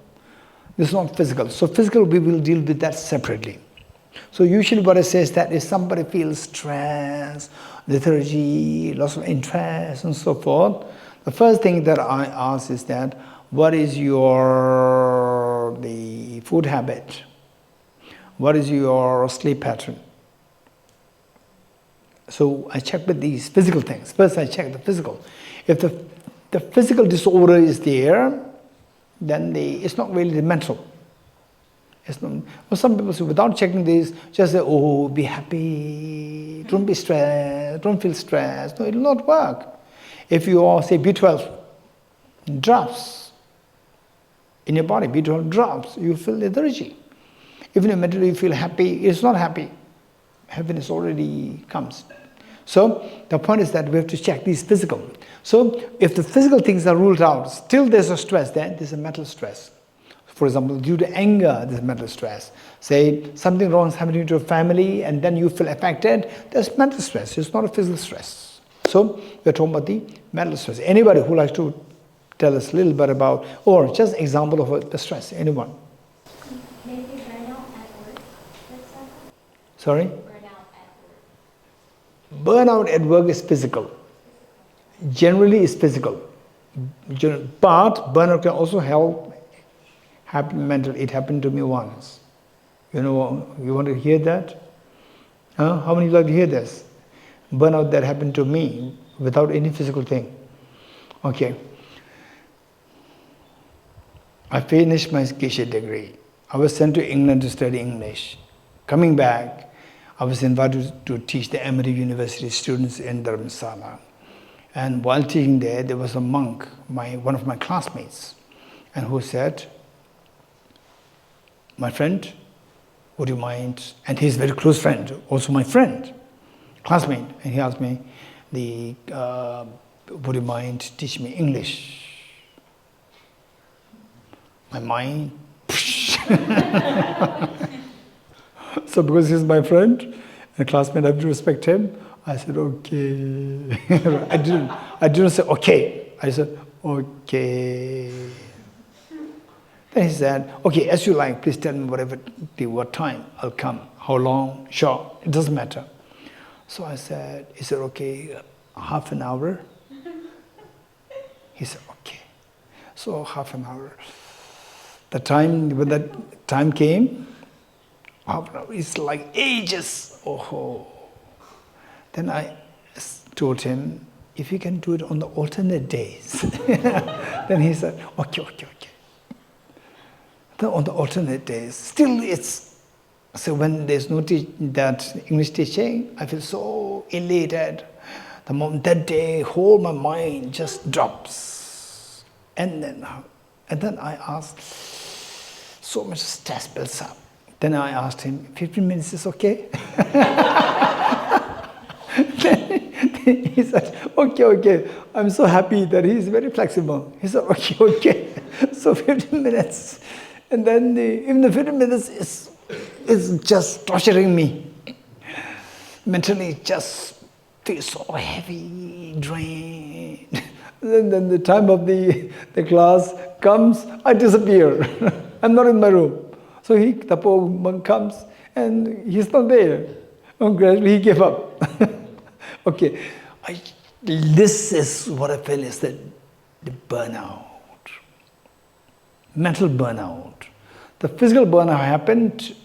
This is not physical. So physical, we will deal with that separately. So usually what I say is that if somebody feels stress, lethargy, loss of interest, and so forth, the first thing that I ask is that, what is the food habit? What is your sleep pattern? So I check with these physical things. First I check the physical. If the physical disorder is there, then it's not really the mental. It's not, well, some people say, without checking this, just say, oh, be happy, don't be stressed, don't feel stressed. No, it will not work. If you are, say, B12 drops in your body, B12 drops, you feel lethargy. Even if mentally you feel happy, it's not happy. Happiness already comes. So the point is that we have to check these physical. So if the physical things are ruled out, still there's a stress there, there's a mental stress. For example, due to anger, there's mental stress. Say something wrong is happening to your family and then you feel affected, there's mental stress, it's not a physical stress. So we're talking about the mental stress. Anybody who likes to tell us a little bit about, or just example of the stress, anyone? Maybe burnout at work. That's that. Sorry? Burnout at work. Burnout at work is physical. Generally it's physical. But burnout can also happen mentally. It happened to me once. You know, you want to hear that? Huh? How many of you like to hear this? Burnout that happened to me without any physical thing. Okay. I finished my Geshe degree. I was sent to England to study English. Coming back, I was invited to teach the Emory University students in Dharamsala. And while teaching there was a monk, one of my classmates, and who said, my friend, would you mind? And he's a very close friend, also my friend, classmate. And he asked me, would you mind teaching me English? My mind, so because he's my friend and classmate, I have to respect him. I said, okay. I didn't say, okay. I said, okay. Then he said, okay, as you like, please tell me what time I'll come, how long, short, it doesn't matter. So I said, is it okay, half an hour? He said, okay. So half an hour. When that time came, half an hour, it's like ages. Oh. Then I told him, if you can do it on the alternate days. Then he said, okay. Then on the alternate days, still so when there's no that English teaching, I feel so elated. The moment that day, whole my mind just drops. And then I asked, so much stress builds up. Then I asked him, 15 minutes is okay? Then he said, okay. I'm so happy that he's very flexible. He said, okay. So 15 minutes. And then even the 15 minutes is just torturing me. Mentally just feel so heavy, drained. Then the time of the class comes, I disappear. I'm not in my room. So the poor monk comes and he's not there. And gradually he gave up. Okay, this is what I feel is the burnout. Mental burnout. The physical burnout happened,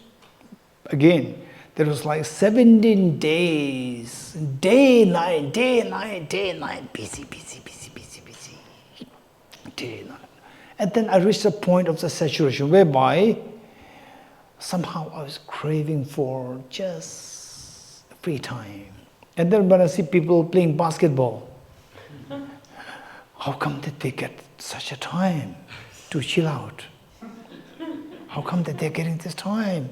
again, there was like 17 days, day, night, busy. Day, night. And then I reached a point of the saturation whereby somehow I was craving for just free time. And then when I see people playing basketball, how come that they get such a time to chill out? How come that they're getting this time?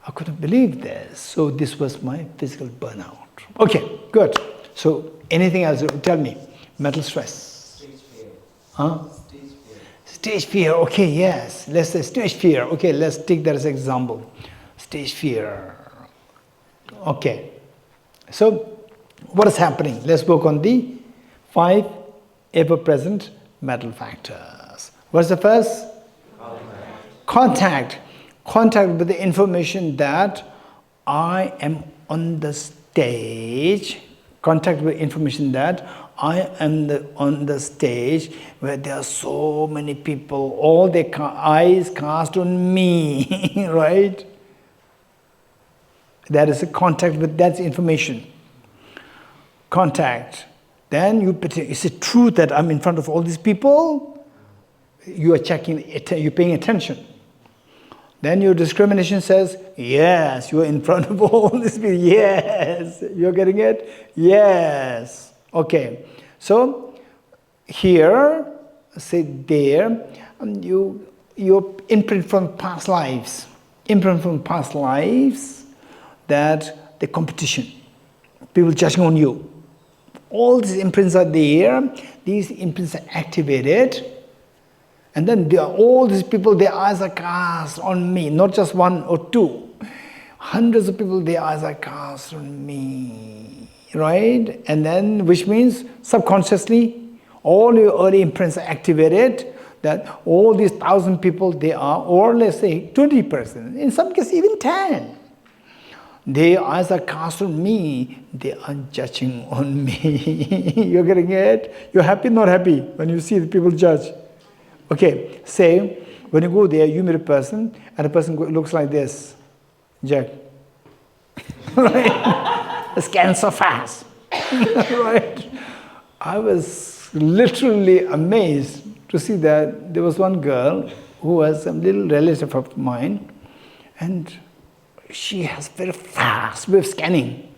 I couldn't believe this. So this was my physical burnout. Okay, good. So anything else? Tell me. Mental stress. Stage fear. Huh? Stage fear. Stage fear. Okay, yes. Let's say stage fear. Okay, let's take that as an example. Stage fear. Okay. So what is happening? Let's work on the 5 ever-present mental factors. What's the first? Contact. Contact with the information that I am on the stage. Contact with information that I am on the stage where there are so many people, all their eyes cast on me, right? That is a contact with that information. Contact. Then is it true that I'm in front of all these people? You are checking, you're paying attention. Then your discrimination says, yes, you are in front of all these people. Yes, you're getting it? Yes. Okay. So here, say there, you imprint from past lives. Imprint from past lives that the competition, people judging on you. All these imprints are there. These imprints are activated. And then all these people, their eyes are cast on me, not just one or two. Hundreds of people, their eyes are cast on me, right? And then, which means subconsciously, all your early imprints are activated, that all these 1,000 people, they are, or let's say 20%, in some cases even 10. Their eyes are cast on me, they are judging on me. You're getting it? You're happy, not happy, when you see the people judge. Okay, say, when you go there, you meet a person, and the person looks like this. Jack. Right? The scan so fast. Right? I was literally amazed to see that there was one girl who was a little relative of mine, and she has very fast way of scanning.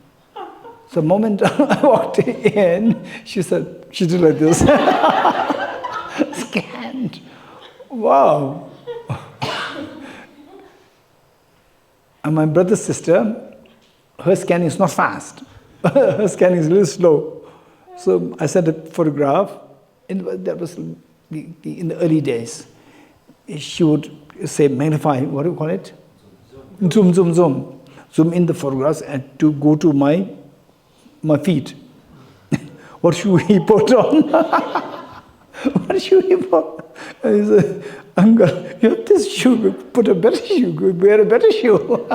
So the moment I walked in, she said, she did like this. Scanned. Wow. And my brother's sister, her scanning is not fast. Her scanning is a little slow. So I sent a photograph, and that was in the early days. She would say magnify, what do you call it? Zoom, zoom, zoom. Zoom in the photographs and to go to my feet. What should he put on? What shoe he put? And he said, uncle, you have this shoe, put a better shoe, wear a better shoe.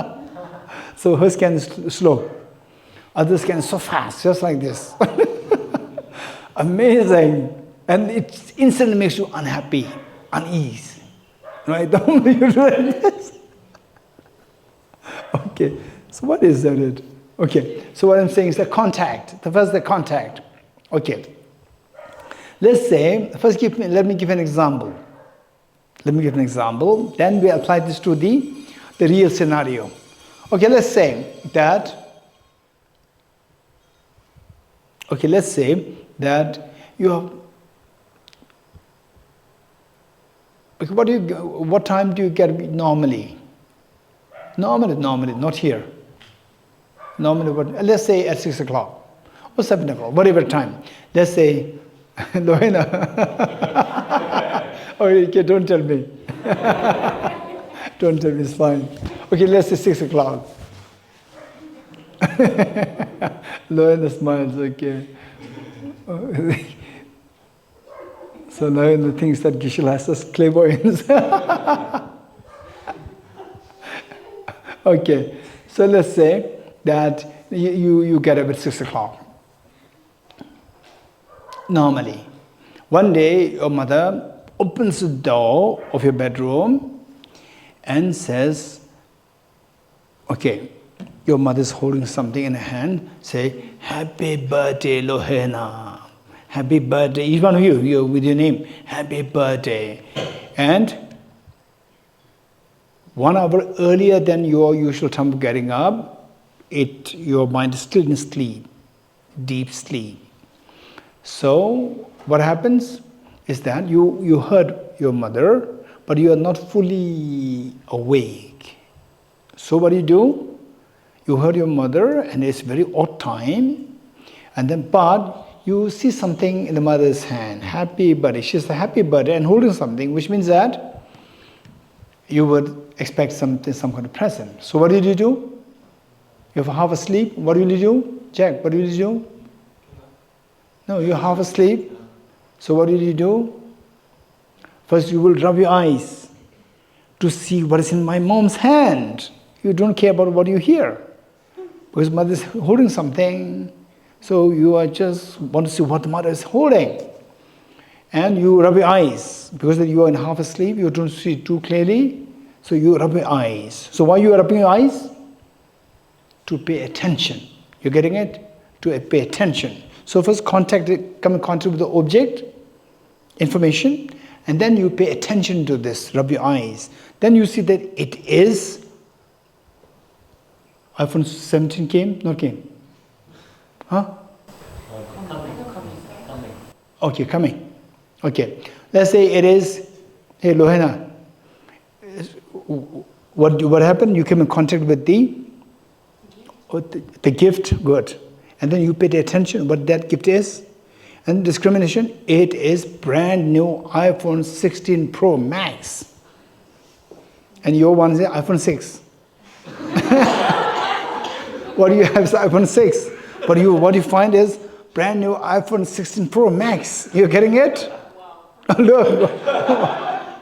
So her scan is slow. Other scan is so fast, just like this. Amazing. And it instantly makes you unhappy, unease. Right? The moment you do this. Okay, so what is that? Okay, so what I'm saying is the contact. The first, the contact. Okay. Let's say, first let me give an example. Let me give an example. Then we apply this to the real scenario. Okay, let's say that you have, what time do you get normally? Normally, not here. Normally, let's say at 6 o'clock or 7 o'clock, whatever time. Let's say, Loena. Okay, don't tell me. Don't tell me, it's fine. Okay, let's say 6 o'clock. Loena smiles, okay. So Loena thinks that Geshe has us clairvoyance. Okay, so let's say that you get up at 6 o'clock. Normally. One day, your mother opens the door of your bedroom and says, okay, your mother's holding something in her hand, say, happy birthday, Lohena. Happy birthday, each one of you with your name, happy birthday. And 1 hour earlier than your usual time of getting up, your mind is still in sleep, deep sleep. So what happens is that you heard your mother, but you are not fully awake. So what do? You heard your mother, and it's very odd time, and then but you see something in the mother's hand, happy birthday. She's a happy birthday and holding something, which means that you would expect some kind of present. So what did you do? You're half asleep. What will you do? Jack, what will you do? No, you're half asleep. So what did you do? First you will rub your eyes to see what is in my mom's hand. You don't care about what you hear. Because mother is holding something. So you are just want to see what the mother is holding. And you rub your eyes. Because you are in half asleep, you don't see too clearly. So you rub your eyes. So why you are rubbing your eyes? To pay attention. You're getting it? To pay attention. So first come in contact with the object, information, and then you pay attention to this, rub your eyes. Then you see that it is iPhone 17 came? Not came? Huh? Coming. Okay, coming. Okay. Let's say it is, hey Lohena, what happened? You came in contact with the gift, good. And then you paid attention what that gift is. And discrimination, it is brand new iPhone 16 Pro Max. And your one is iPhone 6. What do you have is iPhone 6. But what you find is brand new iPhone 16 Pro Max. You're getting it? Wow. Look.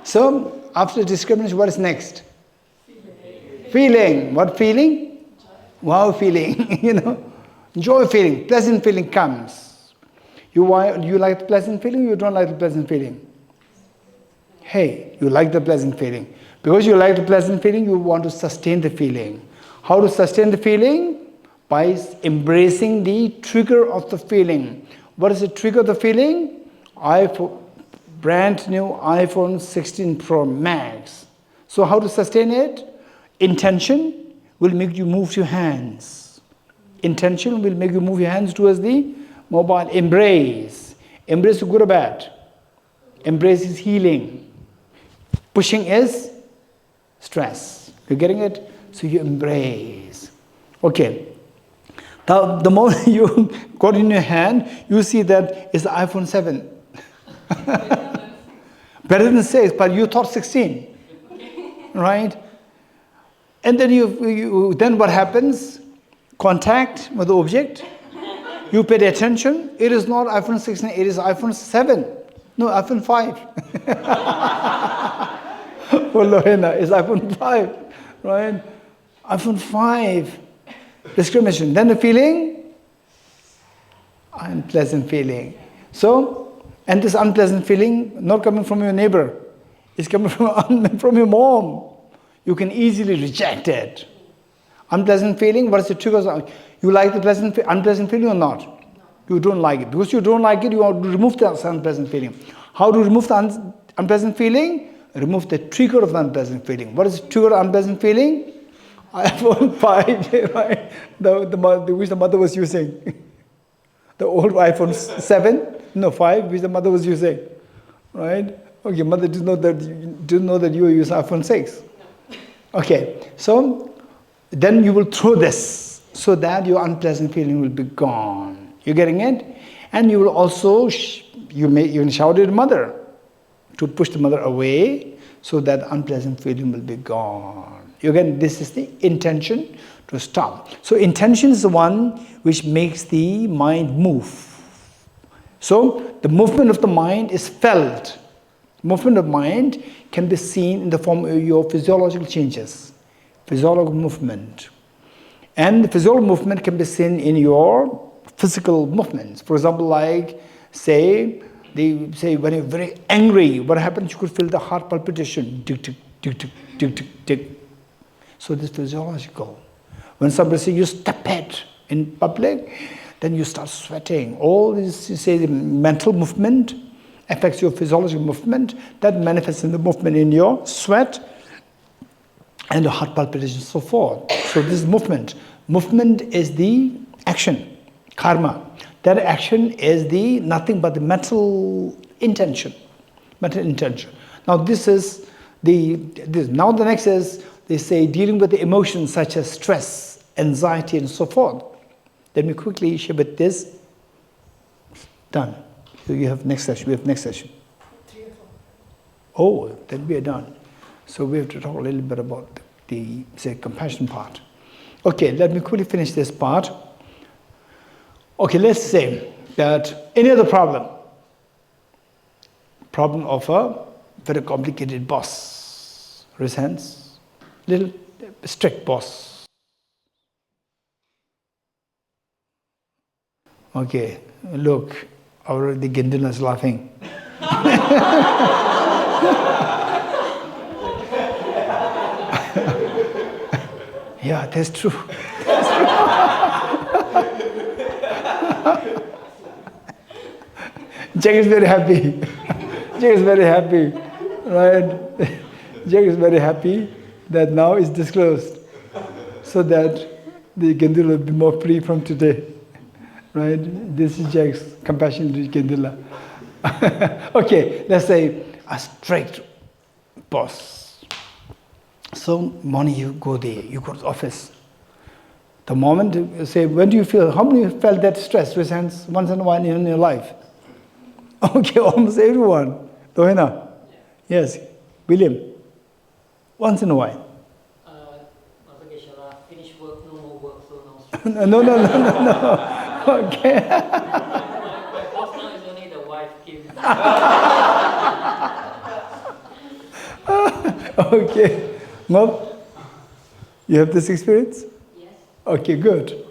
So after discrimination, what is next? Feeling. What feeling? Wow feeling. Joy feeling, pleasant feeling comes. You like the pleasant feeling, you don't like the pleasant feeling? Hey, you like the pleasant feeling. Because you like the pleasant feeling, you want to sustain the feeling. How to sustain the feeling? By embracing the trigger of the feeling. What is the trigger of the feeling? Brand new iPhone 16 Pro Max. So how to sustain it? Intention will make you move your hands. Intention will make you move your hands towards the mobile. Embrace. Embrace is good or bad? Embrace is healing. Pushing is stress. You're getting it? So you embrace. Okay. Now, the moment you got in your hand, you see that it's the iPhone 7. Better than 6, but you thought 16. Right? And then then what happens? Contact with the object. You paid attention. It is not iPhone 16, it is iPhone 7. No, iPhone 5. For Lohena, it's iPhone 5. Right? iPhone 5. Discrimination. Then the feeling? Unpleasant feeling. So, and this unpleasant feeling not coming from your neighbor. It's coming from your mom. You can easily reject it. Unpleasant feeling, what is the trigger? You like the unpleasant feeling or not? No. You don't like it. Because you don't like it, you want to remove the unpleasant feeling. How to remove the unpleasant feeling? Remove the trigger of the unpleasant feeling. What is the trigger of unpleasant feeling? iPhone 5, right? Which the mother was using. The old iPhone 7, no 5, which the mother was using. Right? Okay, mother didn't know that you were using iPhone 6. Okay, so then you will throw this so that your unpleasant feeling will be gone. You're getting it? And you will also, you may even shout at your mother to push the mother away so that unpleasant feeling will be gone. Again, this is the intention to stop. So intention is the one which makes the mind move. So the movement of the mind is felt. Movement of mind can be seen in the form of your physiological changes. Physiological movement. And the physiological movement can be seen in your physical movements. For example, like say when you're very angry, what happens? You could feel the heart palpitation. Tick, tick, tick, tick, tick, tick, tick. So this is physiological. When somebody says you step it in public, then you start sweating. All this, you say, the mental movement affects your physiological movement. That manifests in the movement in your sweat and the heart palpitation and so forth. So this is movement. Movement is the action, karma. That action is the nothing but the mental intention. Mental intention. Now this is now the next is, they say, dealing with the emotions such as stress, anxiety and so forth. Let me quickly share with this. Done. So you have next session. We have next session. 3 or 4. Oh, then we are done. So we have to talk a little bit about the say compassion part. Okay, let me quickly finish this part. Okay, let's say that any other problem of a very complicated boss. Raise hands. Little strict boss. Okay, look, the Gendula is laughing. Yeah, that's true. Jack is very happy. Jack is very happy, right? Jack is very happy that now it's disclosed, so that the Gendula will be more free from today, right? This is Jack's compassion to Gendula. Okay, let's say a strict boss. So morning you go there, you go to the office. The moment you say, when do you feel? How many felt that stress? Raise hands once in a while in your life. Okay, almost everyone. Dohena? Yes. William? Once in a while. Finish work, no more work, so no stress. No. Okay. My boss now is only the wife, Kim. Okay. Mom, you have this experience? Yes. Okay, good.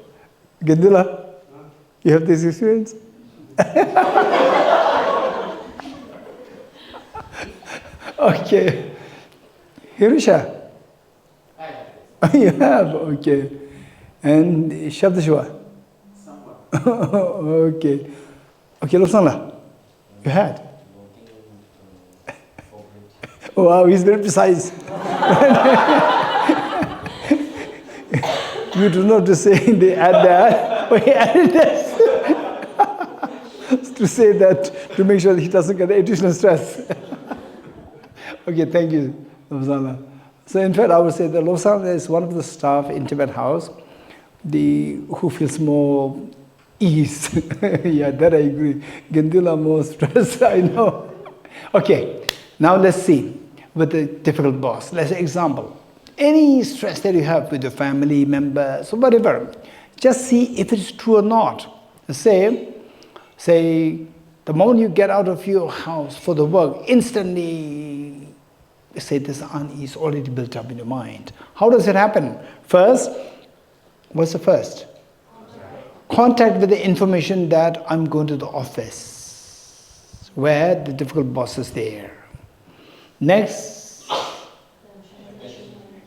Gendula, you have this experience? Okay. Hirusha? I have this. You have, okay. And Shabdashwa? Somewhat. Okay. Okay, Lopsangla, you had? Wow, he's very precise. You do not to say they add that, but he added this. To say that, to make sure that he doesn't get additional stress. Okay, thank you, Lopsangla. So in fact, I would say that Lopsangla is one of the staff in Tibet House who feels more ease. Yeah, that I agree. Gendula more stress, I know. Okay, now let's see with the difficult boss. Let's say example. Any stress that you have with your family members or whatever, just see if it's true or not. Say the moment you get out of your house for the work, instantly say this unease already built up in your mind. How does it happen? First, what's the first? Contact with the information that I'm going to the office, where the difficult boss is there. Next,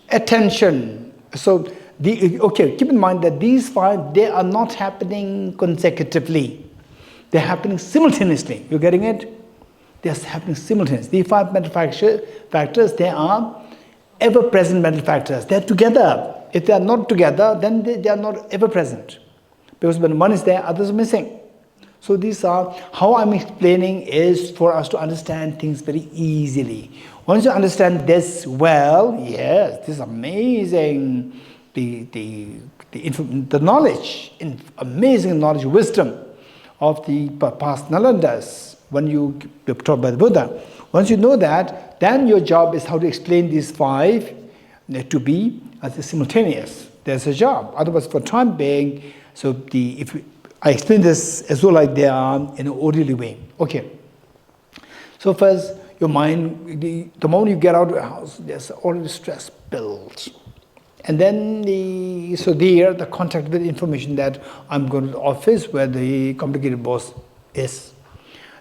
attention. So, keep in mind that these five, they are not happening consecutively. They're happening simultaneously. You're getting it? They're happening simultaneously. These five mental factors, they are ever-present mental factors. They're together. If they are not together, then they are not ever-present. Because when one is there, others are missing. So these are, how I'm explaining is for us to understand things very easily. Once you understand this well, yes, this is amazing. The knowledge, amazing knowledge, wisdom of the past Nalandas, when you were taught by the Buddha. Once you know that, then your job is how to explain these five to be as simultaneous. There's a job. Otherwise, for time being, I explain this as though like they are in an orderly way. Okay. So first, your mind, the moment you get out of the house, there's already stress built. And then the contact with information that I'm going to the office where the complicated boss is.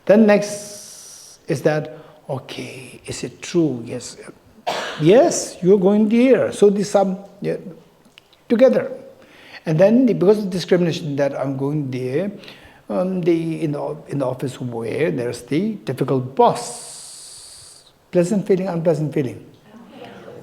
Then next is that, okay, is it true? Yes. Yes, you're going there. So these are together. And then because of discrimination that I'm going there, in the office where there's the difficult boss. Pleasant feeling, unpleasant feeling.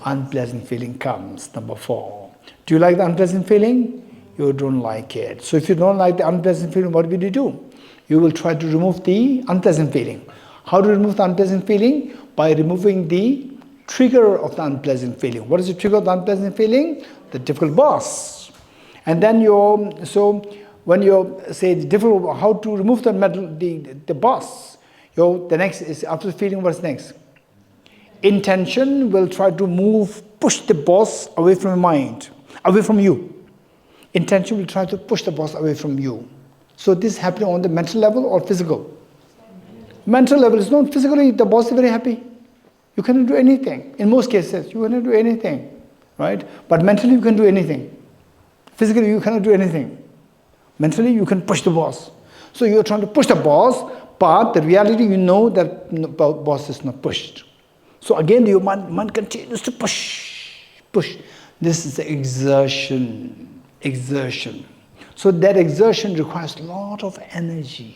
Unpleasant feeling comes, number 4. Do you like the unpleasant feeling? You don't like it. So if you don't like the unpleasant feeling, what will you do? You will try to remove the unpleasant feeling. How to remove the unpleasant feeling? By removing the trigger of the unpleasant feeling. What is the trigger of the unpleasant feeling? The difficult boss. And then when you say the difficult, how to remove the boss? The next is, after the feeling, what's next? Intention will try to push the boss away from your mind, away from you. Intention will try to push the boss away from you. So this is happening on the mental level or physical? Mental level is not physically, the boss is very happy. You cannot do anything. In most cases, you cannot do anything, right? But mentally, you can do anything. Physically, you cannot do anything. Mentally, you can push the boss. So you're trying to push the boss, but the reality, you know that the boss is not pushed. So again, your mind continues to push. This is the exertion. So that exertion requires a lot of energy.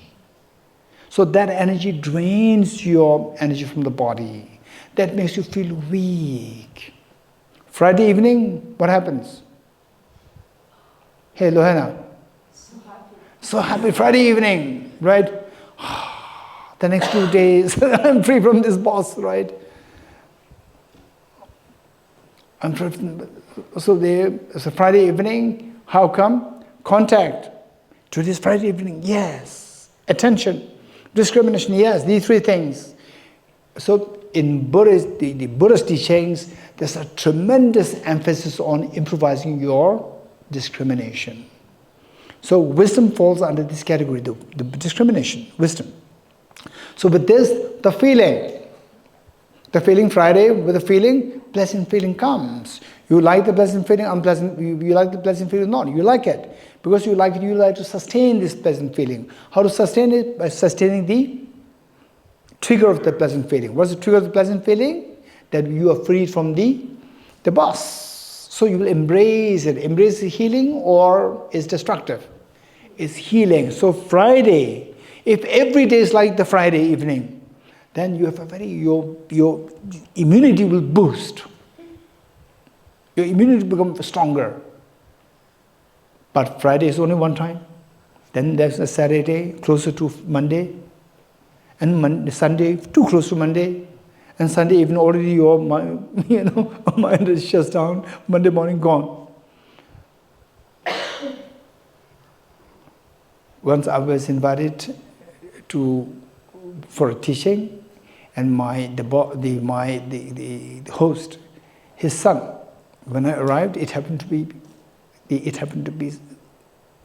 So that energy drains your energy from the body. That makes you feel weak. Friday evening, what happens? Hey, Lohana. So happy Friday evening, right? The next 2 days, I'm free from this boss, right? I'm free from, so Friday evening, how come? Contact. Today's Friday evening, yes. Attention. Discrimination, yes. These three things. So in Buddhist, the Buddhist teachings, there's a tremendous emphasis on improvising your discrimination. So wisdom falls under this category, the discrimination, wisdom. So with this, the feeling Friday, with the feeling, pleasant feeling comes. You like the pleasant feeling, unpleasant, you like the pleasant feeling or not, you like it. Because you like it, you like to sustain this pleasant feeling. How to sustain it? By sustaining the trigger of the pleasant feeling. What's the trigger of the pleasant feeling? That you are freed from the boss. So you will embrace it. Embrace the healing or is destructive? It's healing. So Friday, if every day is like the Friday evening, then you have your immunity will boost. Your immunity will become stronger. But Friday is only one time. Then there's a Saturday closer to Monday. And Sunday too close to Monday. And Sunday evening already your mind is shut down. Monday morning gone. Once I was invited for a teaching, and the host, his son, when I arrived, it happened to be,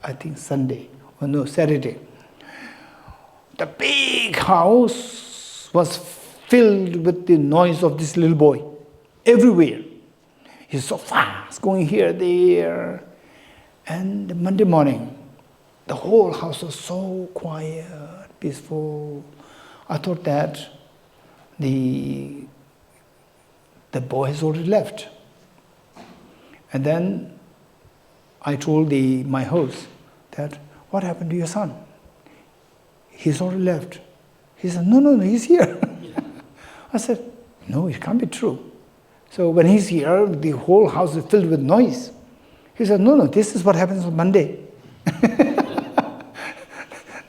I think Saturday. The big house was filled with the noise of this little boy, everywhere. He's so fast, going here, there. And Monday morning, the whole house was so quiet, peaceful. I thought that the boy has already left. And then I told my host that, what happened to your son? He's already left. He said, no, he's here. I said, no, it can't be true. So when he's here, the whole house is filled with noise. He said, no, this is what happens on Monday.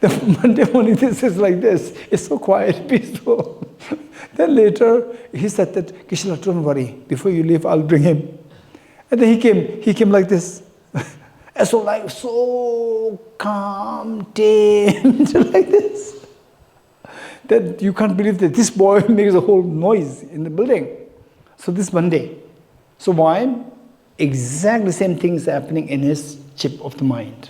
The Monday morning, this is like this. It's so quiet, peaceful. Then later, he said that, Geshe, don't worry. Before you leave, I'll bring him. And then he came like this. And so like, so calm, tamed, like this. That you can't believe that this boy makes a whole noise in the building. So this Monday. So why? Exactly the same thing is happening in his chip of the mind.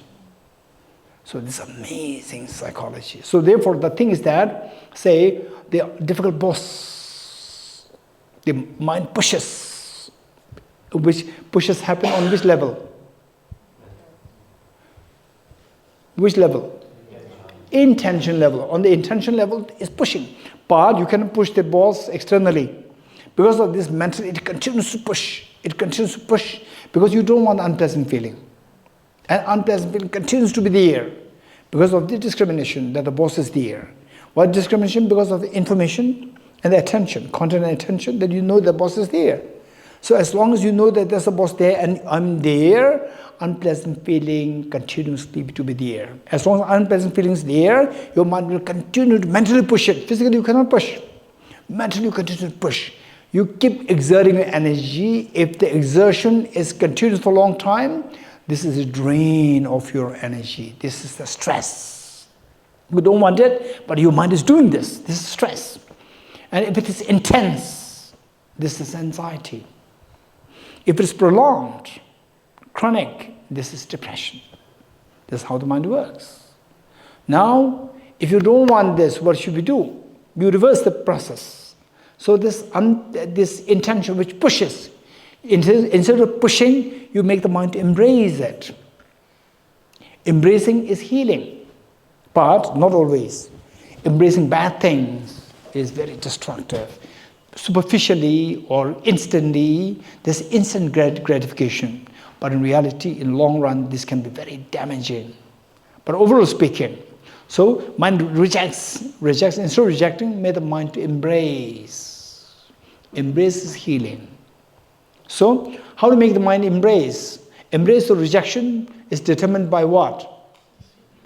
So this amazing psychology. So therefore, the thing is that, say, the difficult boss, the mind pushes. Which pushes happen on which level? Which level? Intention level. On the intention level is pushing. But you cannot push the boss externally. Because of this mental, it continues to push. It continues to push because you don't want unpleasant feeling. And unpleasant feeling continues to be there because of the discrimination that the boss is there. What discrimination? Because of the information and the attention, content and attention, that you know the boss is there. So as long as you know that there's a boss there and I'm there, unpleasant feeling continuously to be there. As long as unpleasant feeling is there, your mind will continue to mentally push it. Physically you cannot push. Mentally you continue to push. You keep exerting your energy. If the exertion is continuous for a long time, this is a drain of your energy. This is the stress. You don't want it, but your mind is doing this. This is stress. And if it is intense, this is anxiety. If it is prolonged, chronic, this is depression. This is how the mind works. Now, if you don't want this, what should we do? You reverse the process. So this intention which pushes, instead of pushing, you make the mind to embrace it. Embracing is healing, but not always. Embracing bad things is very destructive. Superficially or instantly, there's instant gratification. But in reality, in long run, this can be very damaging. But overall speaking, so mind rejects. Instead of rejecting, make the mind to embrace. Embrace is healing. So, how to make the mind embrace? Embrace or rejection is determined by what?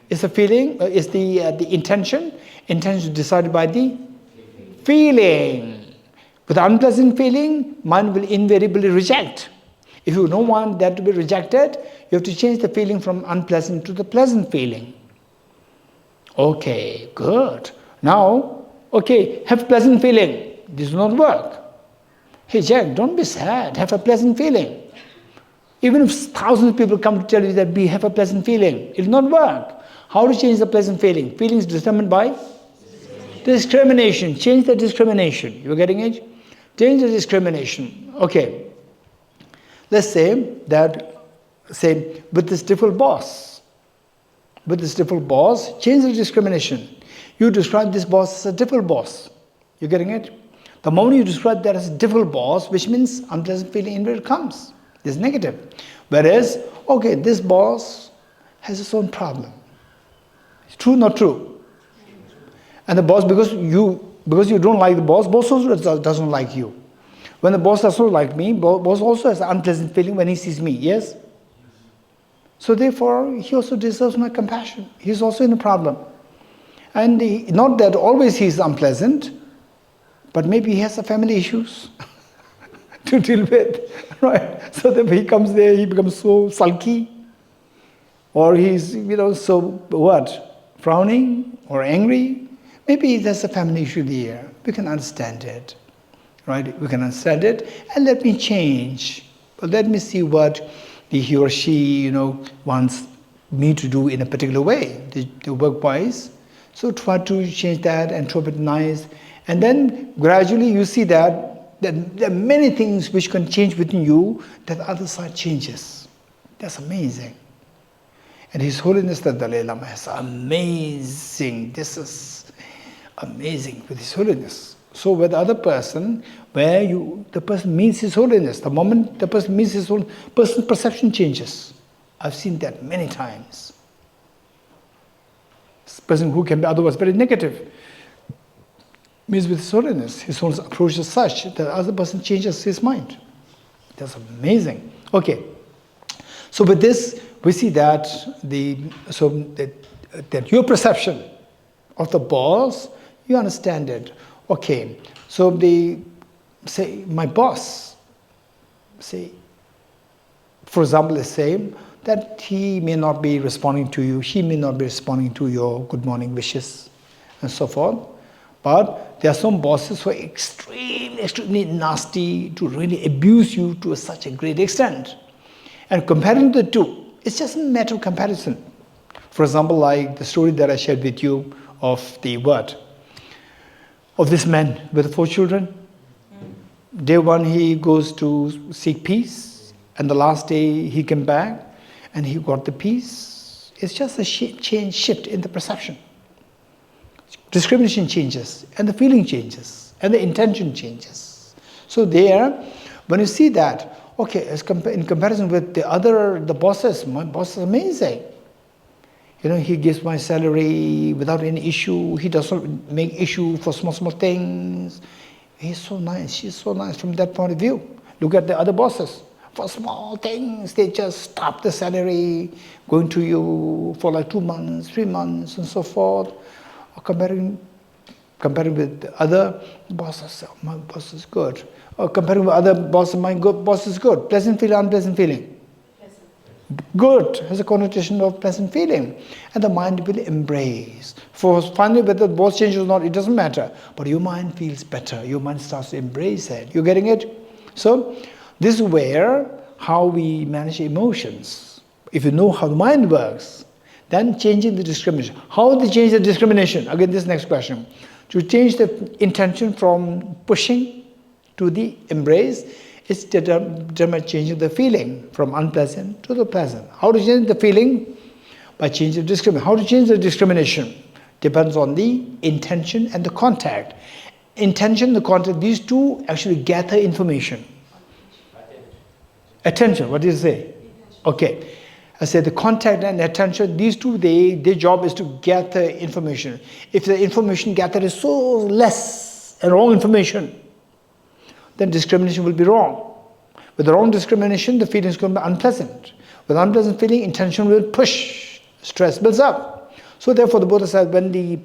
Is the feeling, is the intention? Intention is decided by the feeling. With unpleasant feeling, mind will invariably reject. If you don't want that to be rejected, you have to change the feeling from unpleasant to the pleasant feeling. Okay, good. Now, okay, have pleasant feeling. This will not work. Hey Jack, don't be sad, have a pleasant feeling. Even if thousands of people come to tell you that we have a pleasant feeling, it will not work. How to change the pleasant feeling? Feeling is determined by discrimination. Change the discrimination. You're getting it? Change the discrimination. Okay. Let's say that, with this difficult boss. With this difficult boss, change the discrimination. You describe this boss as a difficult boss. You're getting it? The moment you describe that as a difficult boss, which means unpleasant feeling in where it comes. This is negative. Whereas, okay, this boss has its own problem. It's true, not true? And the boss, because you don't like the boss also doesn't like you. When the boss doesn't like me, boss also has an unpleasant feeling when he sees me, yes? So therefore, he also deserves my compassion. He's also in a problem. And not that always he's unpleasant, but maybe he has some family issues to deal with, right? So that when he comes there, he becomes so sulky, or he's, so what? Frowning or angry. Maybe there's a family issue there. We can understand it, right? We can understand it, and let me change. But let me see what he or she, wants me to do in a particular way. They work wise. So try to change that and try to be nice. And then gradually you see that there are many things which can change within you, that the other side changes. That's amazing. And His Holiness the Dalai Lama is amazing. This is amazing with His Holiness. So with the other person, the person meets His Holiness, the moment the person meets His Holiness, person's perception changes. I've seen that many times. This person who can be otherwise very negative meets with His Holiness. His Holiness approaches such that the other person changes his mind. That's amazing. Okay. So with this, we see that that your perception of the boss, you understand it. Okay. So my boss, for example, let's say that he may not be responding to you, she may not be responding to your good morning wishes, and so forth. But there are some bosses who are extremely nasty, to really abuse you to such a great extent. And comparing the two, it's just a matter of comparison. For example, like the story that I shared with you of of this man with 4 children. Day 1 he goes to seek peace, and the last day he came back and he got the peace. It's just a shift in the perception. Discrimination changes, and the feeling changes, and the intention changes. So there, when you see that, okay, in comparison with the bosses, my boss is amazing. He gives my salary without any issue. He doesn't make issue for small things. He's so nice. She's so nice from that point of view. Look at the other bosses. For small things, they just stop the salary, going to you for like 2 months, 3 months, and so forth. Or comparing with the other bosses, oh, my boss is good. Or comparing with other bosses, my boss is good. Pleasant feeling, unpleasant feeling. Good has a connotation of pleasant feeling, and the mind will embrace. For finally, whether the boss changes or not, it doesn't matter. But your mind feels better. Your mind starts to embrace it. You're getting it? So this is where how we manage emotions. If you know how the mind works, then changing the discrimination. How to change the discrimination? Again, this next question. To change the intention from pushing to the embrace, it's changing the feeling from unpleasant to the pleasant. How to change the feeling? By changing the discrimination. How to change the discrimination? Depends on the intention and the contact. Intention, the contact, these two actually gather information. Attention, what did you say? Okay. I said the contact and attention, these two, their job is to gather information. If the information gathered is so less and wrong information, then discrimination will be wrong. With the wrong discrimination, the feeling is going to be unpleasant. With unpleasant feeling, intention will push, stress builds up. So therefore the Buddha said when the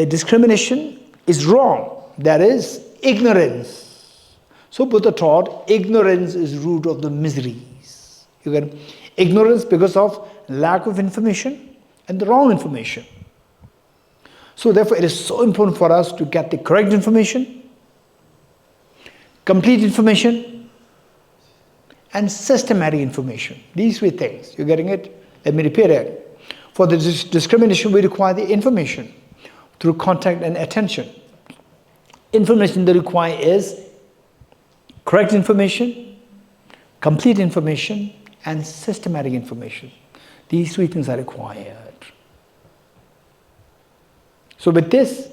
discrimination is wrong, that is ignorance. So Buddha taught ignorance is root of the miseries. You get ignorance because of lack of information and the wrong information. So therefore it is so important for us to get the correct information, complete information, and systematic information. These three things. You're getting it? Let me repeat it. For the discrimination, we require the information through contact and attention. Information that we require is correct information, complete information, and systematic information. These three things are required. So with this,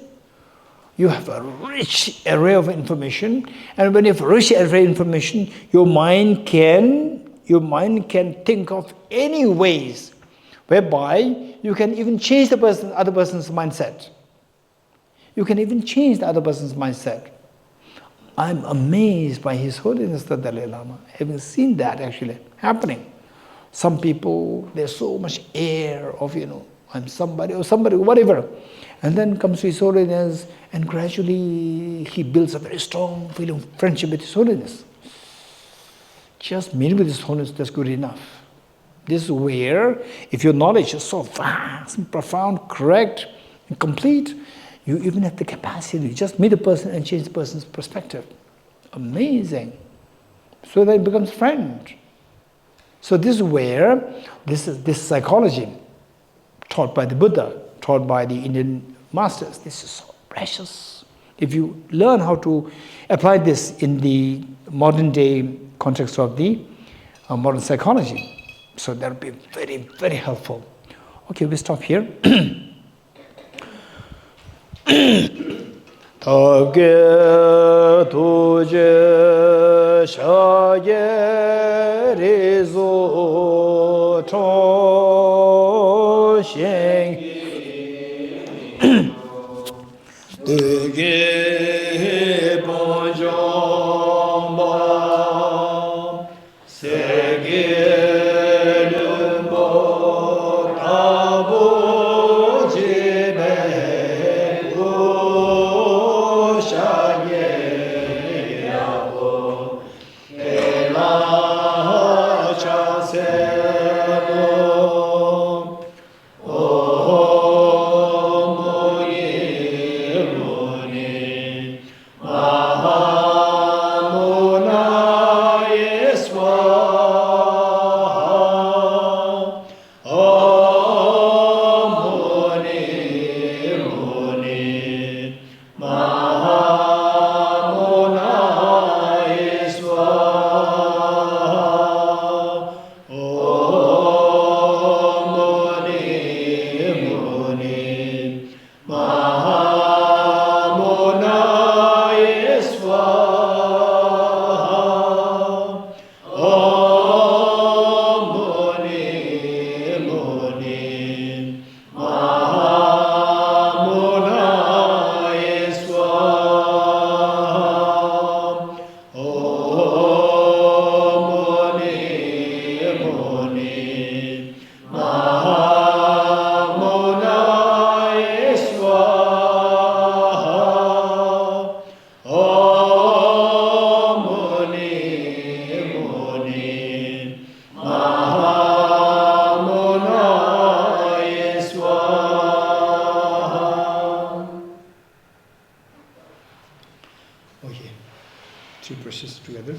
you have a rich array of information, and when you have a rich array of information, your mind can think of any ways whereby you can even change the other person's mindset. You can even change the other person's mindset. I'm amazed by His Holiness the Dalai Lama, having seen that actually happening. Some people, there's so much air of, I'm somebody or somebody, whatever. And then comes to His Holiness, and gradually he builds a very strong feeling of friendship with His Holiness. Just meeting with His Holiness, that's good enough. This is where, if your knowledge is so vast and profound, correct and complete, you even have the capacity to just meet a person and change the person's perspective. Amazing. So that it becomes friend. So this is where, this psychology taught by the Buddha, taught by the Indian masters, this is so precious. If you learn how to apply this in the modern day context of the modern psychology, so that will be very, very helpful. Okay, we stop here. Tage tuje shaye rezo to sheng Dege bonjomba sege lumbo tabo jebe o shaye yabo ela chase Okay, two brushes together.